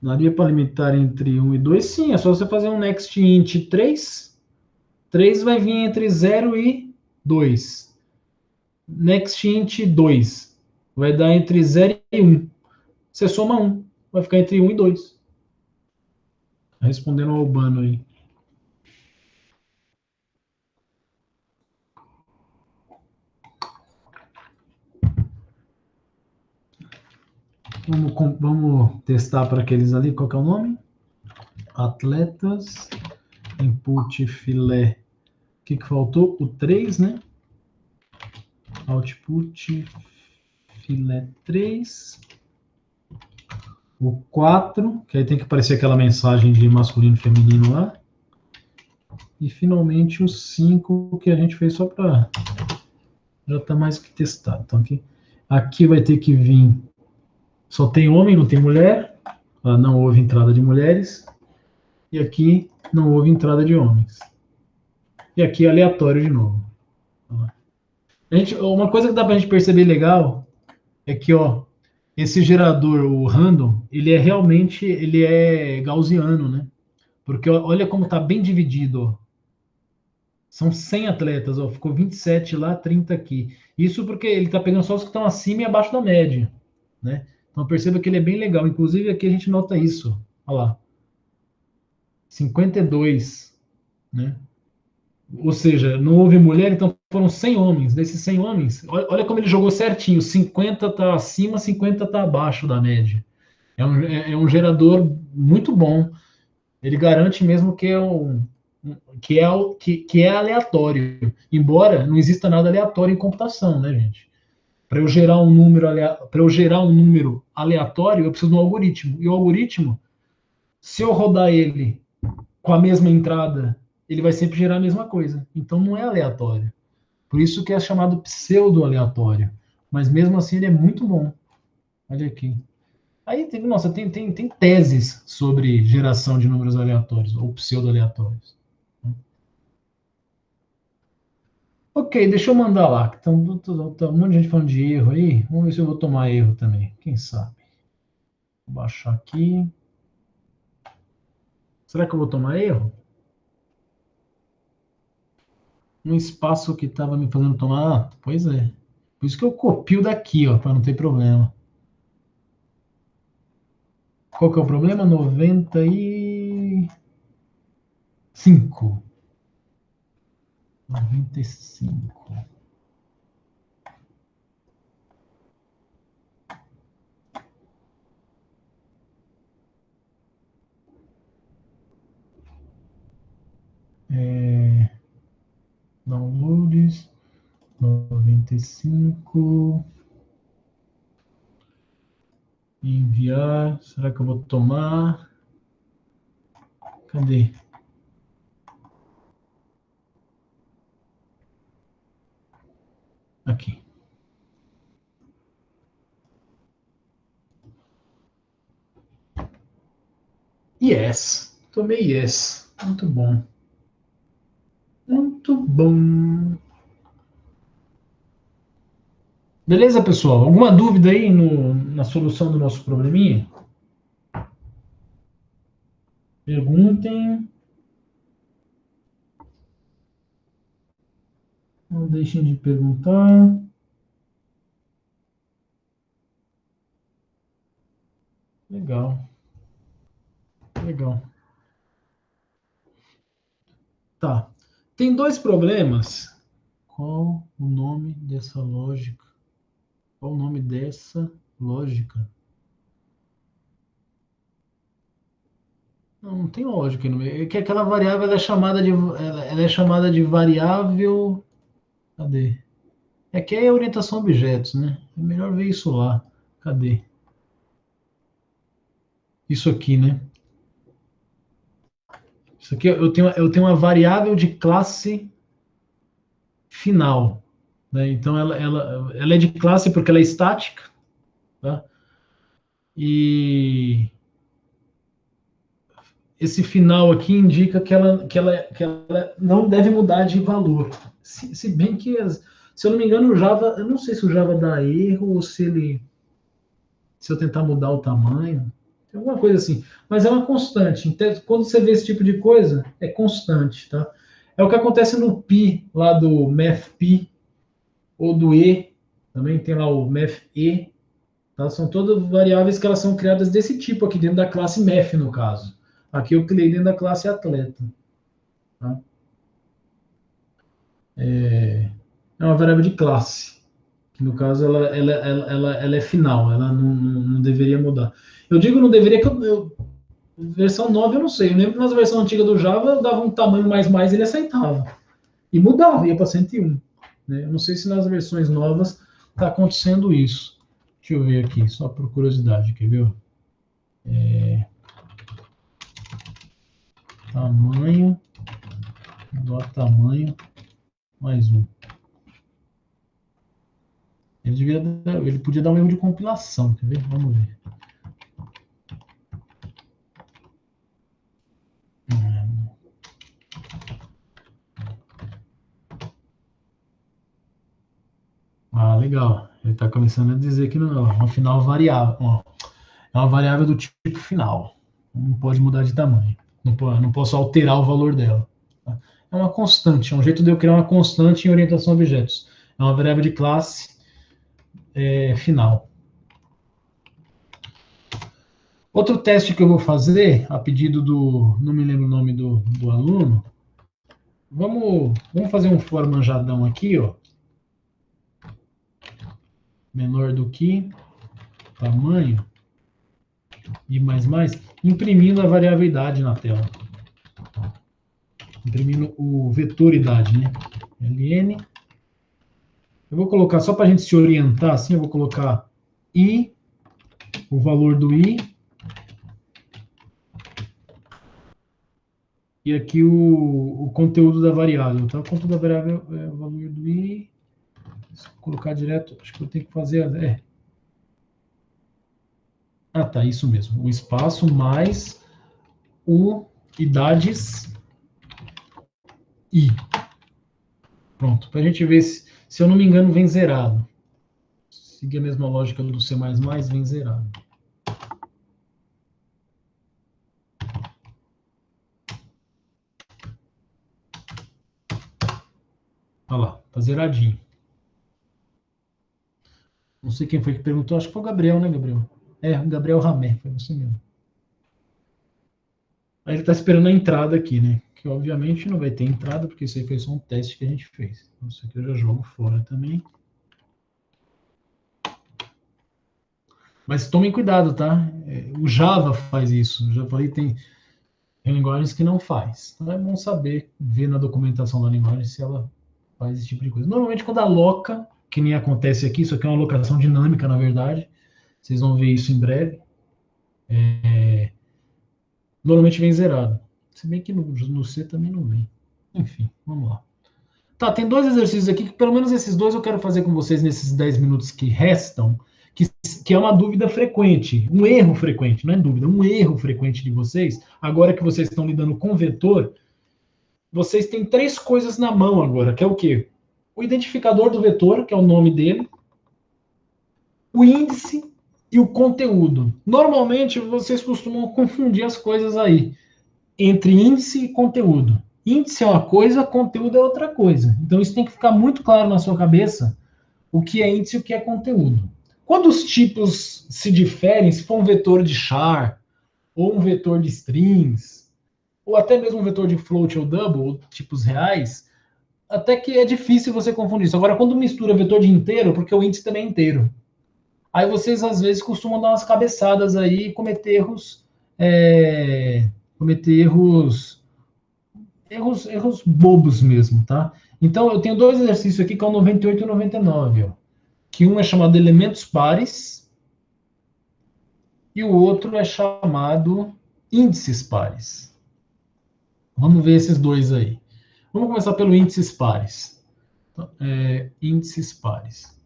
Daria para limitar entre 1 e 2? Sim, é só você fazer um next int 3. 3 vai vir entre 0 e 2. Next int 2 vai dar entre 0 e 1. Você soma 1, vai ficar entre 1 e 2. Respondendo ao Albano aí. Vamos testar para aqueles ali. Qual que é o nome? Atletas, input filé. O que faltou? O 3, né? Output filé 3. O 4, que aí tem que aparecer aquela mensagem de masculino e feminino lá. E finalmente o 5, que a gente fez só para... Já está mais que testado. Então aqui vai ter que vir... Só tem homem, não tem mulher. Não houve entrada de mulheres. E aqui não houve entrada de homens. E aqui é aleatório de novo. Uma coisa que dá para a gente perceber legal é que, ó, esse gerador, o random, ele é gaussiano, né? Porque olha como está bem dividido, ó. São 100 atletas, ó, ficou 27 lá, 30 aqui. Isso porque ele está pegando só os que estão acima e abaixo da média, né? Então perceba que ele é bem legal. Inclusive aqui a gente nota isso. Olha lá. 52, né? Ou seja, não houve mulher, então foram 100 homens. Desses 100 homens, olha como ele jogou certinho. 50 está acima, 50 está abaixo da média. É um gerador muito bom. Ele garante mesmo que que é aleatório. Embora não exista nada aleatório em computação, né, gente? Para eu gerar um número aleatório, eu preciso de um algoritmo. E o algoritmo, se eu rodar ele com a mesma entrada, ele vai sempre gerar a mesma coisa. Então não é aleatório. Por isso que é chamado pseudo-aleatório. Mas mesmo assim ele é muito bom. Olha aqui. Aí, nossa, tem teses sobre geração de números aleatórios ou pseudo-aleatórios. Ok, deixa eu mandar lá. Então, um monte de gente falando de erro aí. Vamos ver se eu vou tomar erro também. Quem sabe? Vou baixar aqui. Será que eu vou tomar erro? Um espaço que estava me fazendo tomar. Pois é. Por isso que eu copio daqui, ó, para não ter problema. Qual que é o problema? 95. 95. Downloads. 95. Enviar. Será que eu vou tomar? Cadê? Aqui. Yes. Tomei yes. Muito bom. Muito bom. Beleza, pessoal? Alguma dúvida aí na solução do nosso probleminha? Perguntem. Não deixem de perguntar. Legal. Legal. Tá. Tem dois problemas. Qual o nome dessa lógica? Qual o nome dessa lógica? Não tem lógica no meio. É que aquela variável ela é chamada de variável. Cadê? É que é orientação a objetos, né? É melhor ver isso lá. Cadê? Isso aqui, né? Isso aqui eu tenho uma variável de classe final, né? Então ela é de classe porque ela é estática, tá? E esse final aqui indica que ela não deve mudar de valor. Se bem que, se eu não me engano, o Java, eu não sei se o Java dá erro ou se eu tentar mudar o tamanho, tem alguma coisa assim. Mas é uma constante. Então, quando você vê esse tipo de coisa, é constante, tá? É o que acontece no pi, lá do mathpi, ou do e, também tem lá o math-e, tá? São todas variáveis que elas são criadas desse tipo aqui, dentro da classe math, no caso. Aqui eu criei dentro da classe atleta. Tá? É uma variável de classe, que no caso ela é final, ela não deveria mudar. Eu digo não deveria, que versão 9 eu não sei. Eu lembro que nas versões antigas do Java eu dava um tamanho mais ele aceitava. E mudava, ia para 101. Né? Eu não sei se nas versões novas está acontecendo isso. Deixa eu ver aqui, só por curiosidade, quer ver? Tamanho, tamanho, mais um. Ele podia dar um erro de compilação, quer ver? Vamos ver. Ah, legal. Ele está começando a dizer que não é uma final variável. Ó, é uma variável do tipo final. Não pode mudar de tamanho. Não posso alterar o valor dela. Tá? É uma constante. É um jeito de eu criar uma constante em orientação a objetos. É uma variável de classe final. Outro teste que eu vou fazer, a pedido do... Não me lembro o nome do aluno. Vamos fazer um for manjadão aqui, ó. Menor do que tamanho e mais, imprimindo a variável idade na tela. Imprimindo o vetor idade, né? ln. Eu vou colocar, só para a gente se orientar, assim, eu vou colocar i, o valor do i, e aqui o conteúdo da variável, tá? O conteúdo da variável é o valor do i. Se eu colocar direto, acho que eu tenho que fazer... Ah, tá, isso mesmo. O espaço mais o idades i. Pronto, para a gente ver se eu não me engano, vem zerado. Seguir a mesma lógica do C++, vem zerado. Olha lá, tá zeradinho. Não sei quem foi que perguntou, acho que foi o Gabriel, né, Gabriel? O Gabriel Ramé, foi você mesmo. Aí ele tá esperando a entrada aqui, né? Que obviamente não vai ter entrada, porque isso aí foi só um teste que a gente fez. Então isso aqui eu já jogo fora também. Mas tomem cuidado, tá? O Java faz isso. Já falei, tem linguagens que não faz. Então é bom saber, ver na documentação da linguagem se ela faz esse tipo de coisa. Normalmente quando aloca, que nem acontece aqui, isso aqui é uma alocação dinâmica, na verdade. Vocês vão ver isso em breve. Normalmente vem zerado. Se bem que no C também não vem. Enfim, vamos lá. Tá, tem dois exercícios aqui, que pelo menos esses dois eu quero fazer com vocês nesses 10 minutos que restam, que é uma dúvida frequente, um erro frequente, não é dúvida, um erro frequente de vocês. Agora que vocês estão lidando com vetor, vocês têm três coisas na mão agora, que é o quê? O identificador do vetor, que é o nome dele, o índice e o conteúdo. Normalmente vocês costumam confundir as coisas aí, entre índice e conteúdo. Índice é uma coisa, conteúdo é outra coisa. Então isso tem que ficar muito claro na sua cabeça, o que é índice e o que é conteúdo. Quando os tipos se diferem, se for um vetor de char, ou um vetor de strings, ou até mesmo um vetor de float ou double, ou tipos reais, até que é difícil você confundir isso. Agora, quando mistura vetor de inteiro, porque o índice também é inteiro, aí vocês às vezes costumam dar umas cabeçadas aí e cometer erros, erros bobos mesmo, tá? Então, eu tenho dois exercícios aqui, que é o 98 e o 99, ó, que um é chamado elementos pares e o outro é chamado índices pares. Vamos ver esses dois aí. Vamos começar pelo índices pares. Então, índices pares.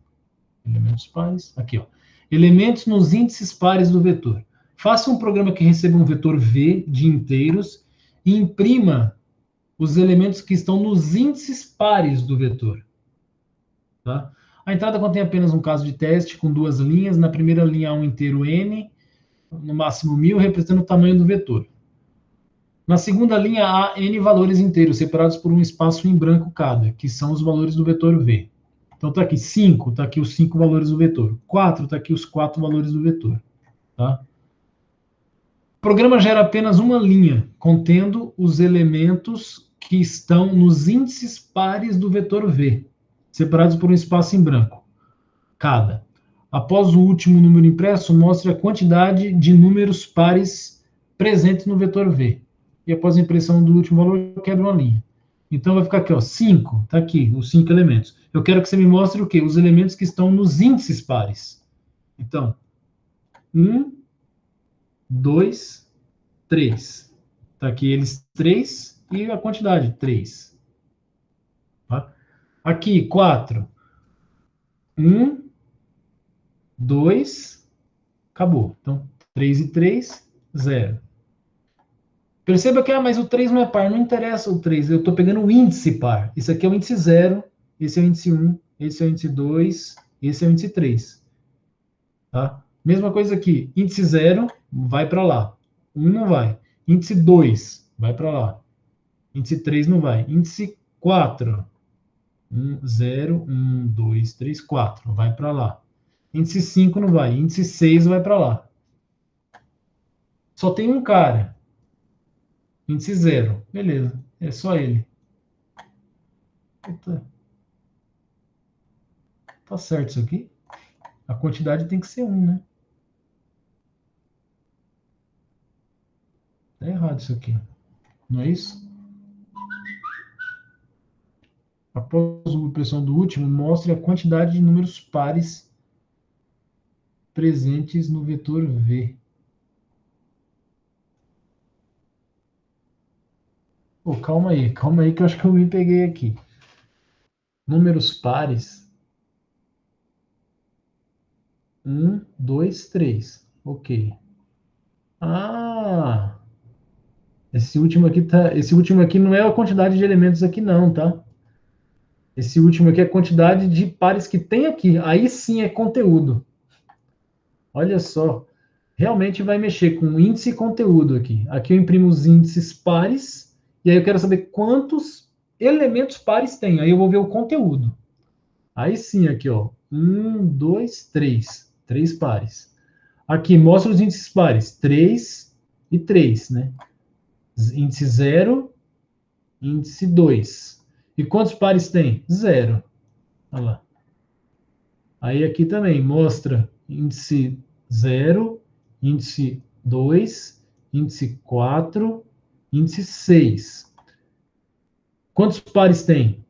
Elementos pares. Aqui, ó. Elementos nos índices pares do vetor. Faça um programa que receba um vetor V de inteiros e imprima os elementos que estão nos índices pares do vetor. Tá? A entrada contém apenas um caso de teste com duas linhas. Na primeira linha há um inteiro n, no máximo 1000, representando o tamanho do vetor. Na segunda linha há n valores inteiros, separados por um espaço em branco cada, que são os valores do vetor V. Então está aqui 5, está aqui os 5 valores do vetor. 4, está aqui os 4 valores do vetor. Tá? O programa gera apenas uma linha, contendo os elementos que estão nos índices pares do vetor V, separados por um espaço em branco cada. Após o último número impresso, mostre a quantidade de números pares presentes no vetor V. E após a impressão do último valor, quebra uma linha. Então vai ficar aqui, ó, 5, está aqui, os 5 elementos. Eu quero que você me mostre o quê? Os elementos que estão nos índices pares. Então, 1, 2, 3. Está aqui eles 3 e a quantidade, 3. Tá? Aqui, 4. 1, 2, acabou. Então, 3 e 3, 0. Perceba que, mas o 3 não é par, não interessa o 3, eu estou pegando o índice par. Isso aqui é o índice 0, esse é o índice 1, esse é o índice 2, esse é o índice 3. Tá? Mesma coisa aqui, índice 0 vai para lá, 1 não vai. Índice 2 vai para lá, índice 3 não vai. Índice 4, 1, 0, 1, 2, 3, 4, vai para lá. Índice 5 não vai, índice 6 vai para lá. Só tem um cara. Índice 0. Beleza. É só ele. Eita. Tá certo isso aqui? A quantidade tem que ser 1, né? Tá errado isso aqui. Não é isso? Após a impressão do último, mostre a quantidade de números pares presentes no vetor V. Oh, calma aí que eu acho que eu me peguei aqui. Números pares. 1, 2, 3. Ok. Ah! Esse último aqui não é a quantidade de elementos aqui não, tá? Esse último aqui é a quantidade de pares que tem aqui. Aí sim é conteúdo. Olha só. Realmente vai mexer com índice e conteúdo aqui. Aqui eu imprimo os índices pares, e aí eu quero saber quantos elementos pares tem. Aí eu vou ver o conteúdo. Aí sim, aqui, ó. 1, 2, 3. 3 pares. Aqui, mostra os índices pares. 3 e 3, né? Índice 0, índice 2. E quantos pares tem? 0. Olha lá. Aí aqui também mostra índice 0, índice 2, índice 4, índice 6. Quantos pares tem?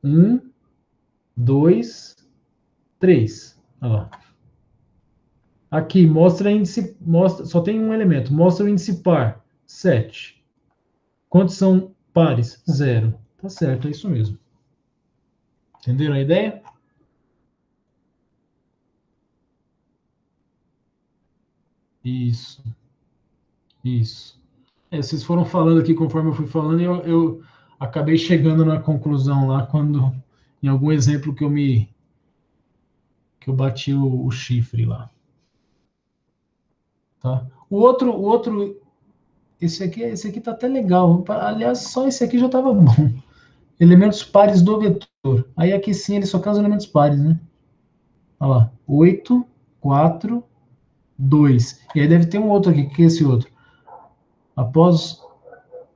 1, 2, 3. Olha lá. Aqui mostra índice, só tem um elemento, mostra o índice par, 7. Quantos são pares? 0. Tá certo, é isso mesmo. Entenderam a ideia? Isso. Isso. Vocês foram falando aqui conforme eu fui falando, e eu acabei chegando na conclusão lá quando, em algum exemplo que eu bati o chifre lá. Tá? O outro, esse aqui tá até legal. Aliás, só esse aqui já estava bom. Elementos pares do vetor. Aí aqui sim ele só quer os elementos pares, né? Olha lá. 8, 4, 2. E aí deve ter um outro aqui. O que é esse outro? Após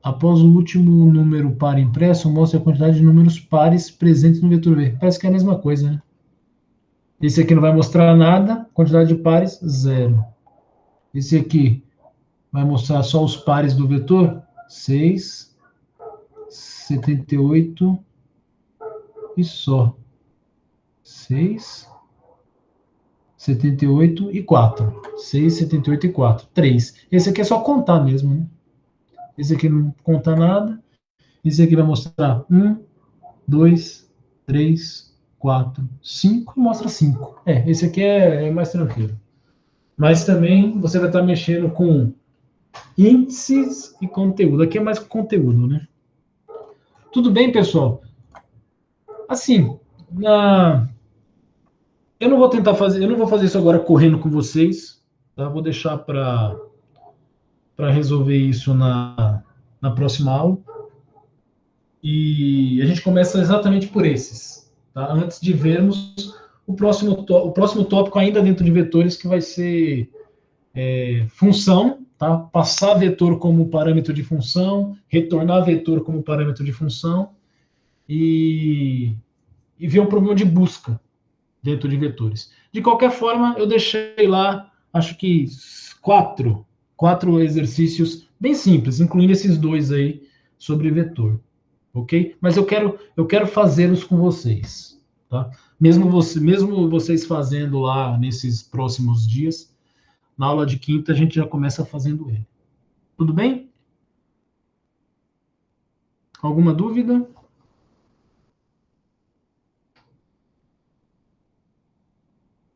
o último número par impresso, mostra a quantidade de números pares presentes no vetor V. Parece que é a mesma coisa, né? Esse aqui não vai mostrar nada. Quantidade de pares, 0. Esse aqui vai mostrar só os pares do vetor. 6, 78 e só. 6, 78 e 4. 6, 78 e 4. 3. Esse aqui é só contar mesmo, né? Esse aqui não conta nada. Esse aqui vai mostrar 1, 2, 3, 4, 5 e mostra 5. Esse aqui é mais tranquilo. mas também você vai estar mexendo com índices e conteúdo. Aqui é mais conteúdo, né? Tudo bem, pessoal? Assim, eu não vou fazer isso agora correndo com vocês, tá? Vou deixar para resolver isso na próxima aula. E a gente começa exatamente por esses, tá? Antes de vermos o próximo tópico ainda dentro de vetores, que vai ser função, tá? Passar vetor como parâmetro de função, retornar vetor como parâmetro de função e ver um problema de busca dentro de vetores. De qualquer forma, eu deixei lá, acho que quatro exercícios bem simples, incluindo esses dois aí sobre vetor, ok? Mas eu quero fazê-los com vocês, tá? Mesmo vocês fazendo lá nesses próximos dias, na aula de quinta a gente já começa fazendo ele. Tudo bem? Alguma dúvida?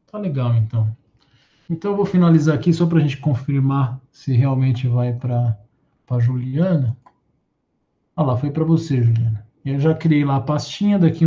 Tá legal, então. Então eu vou finalizar aqui só para a gente confirmar se realmente vai para a Juliana. Ah lá, foi para você, Juliana. Eu já criei lá a pastinha, daqui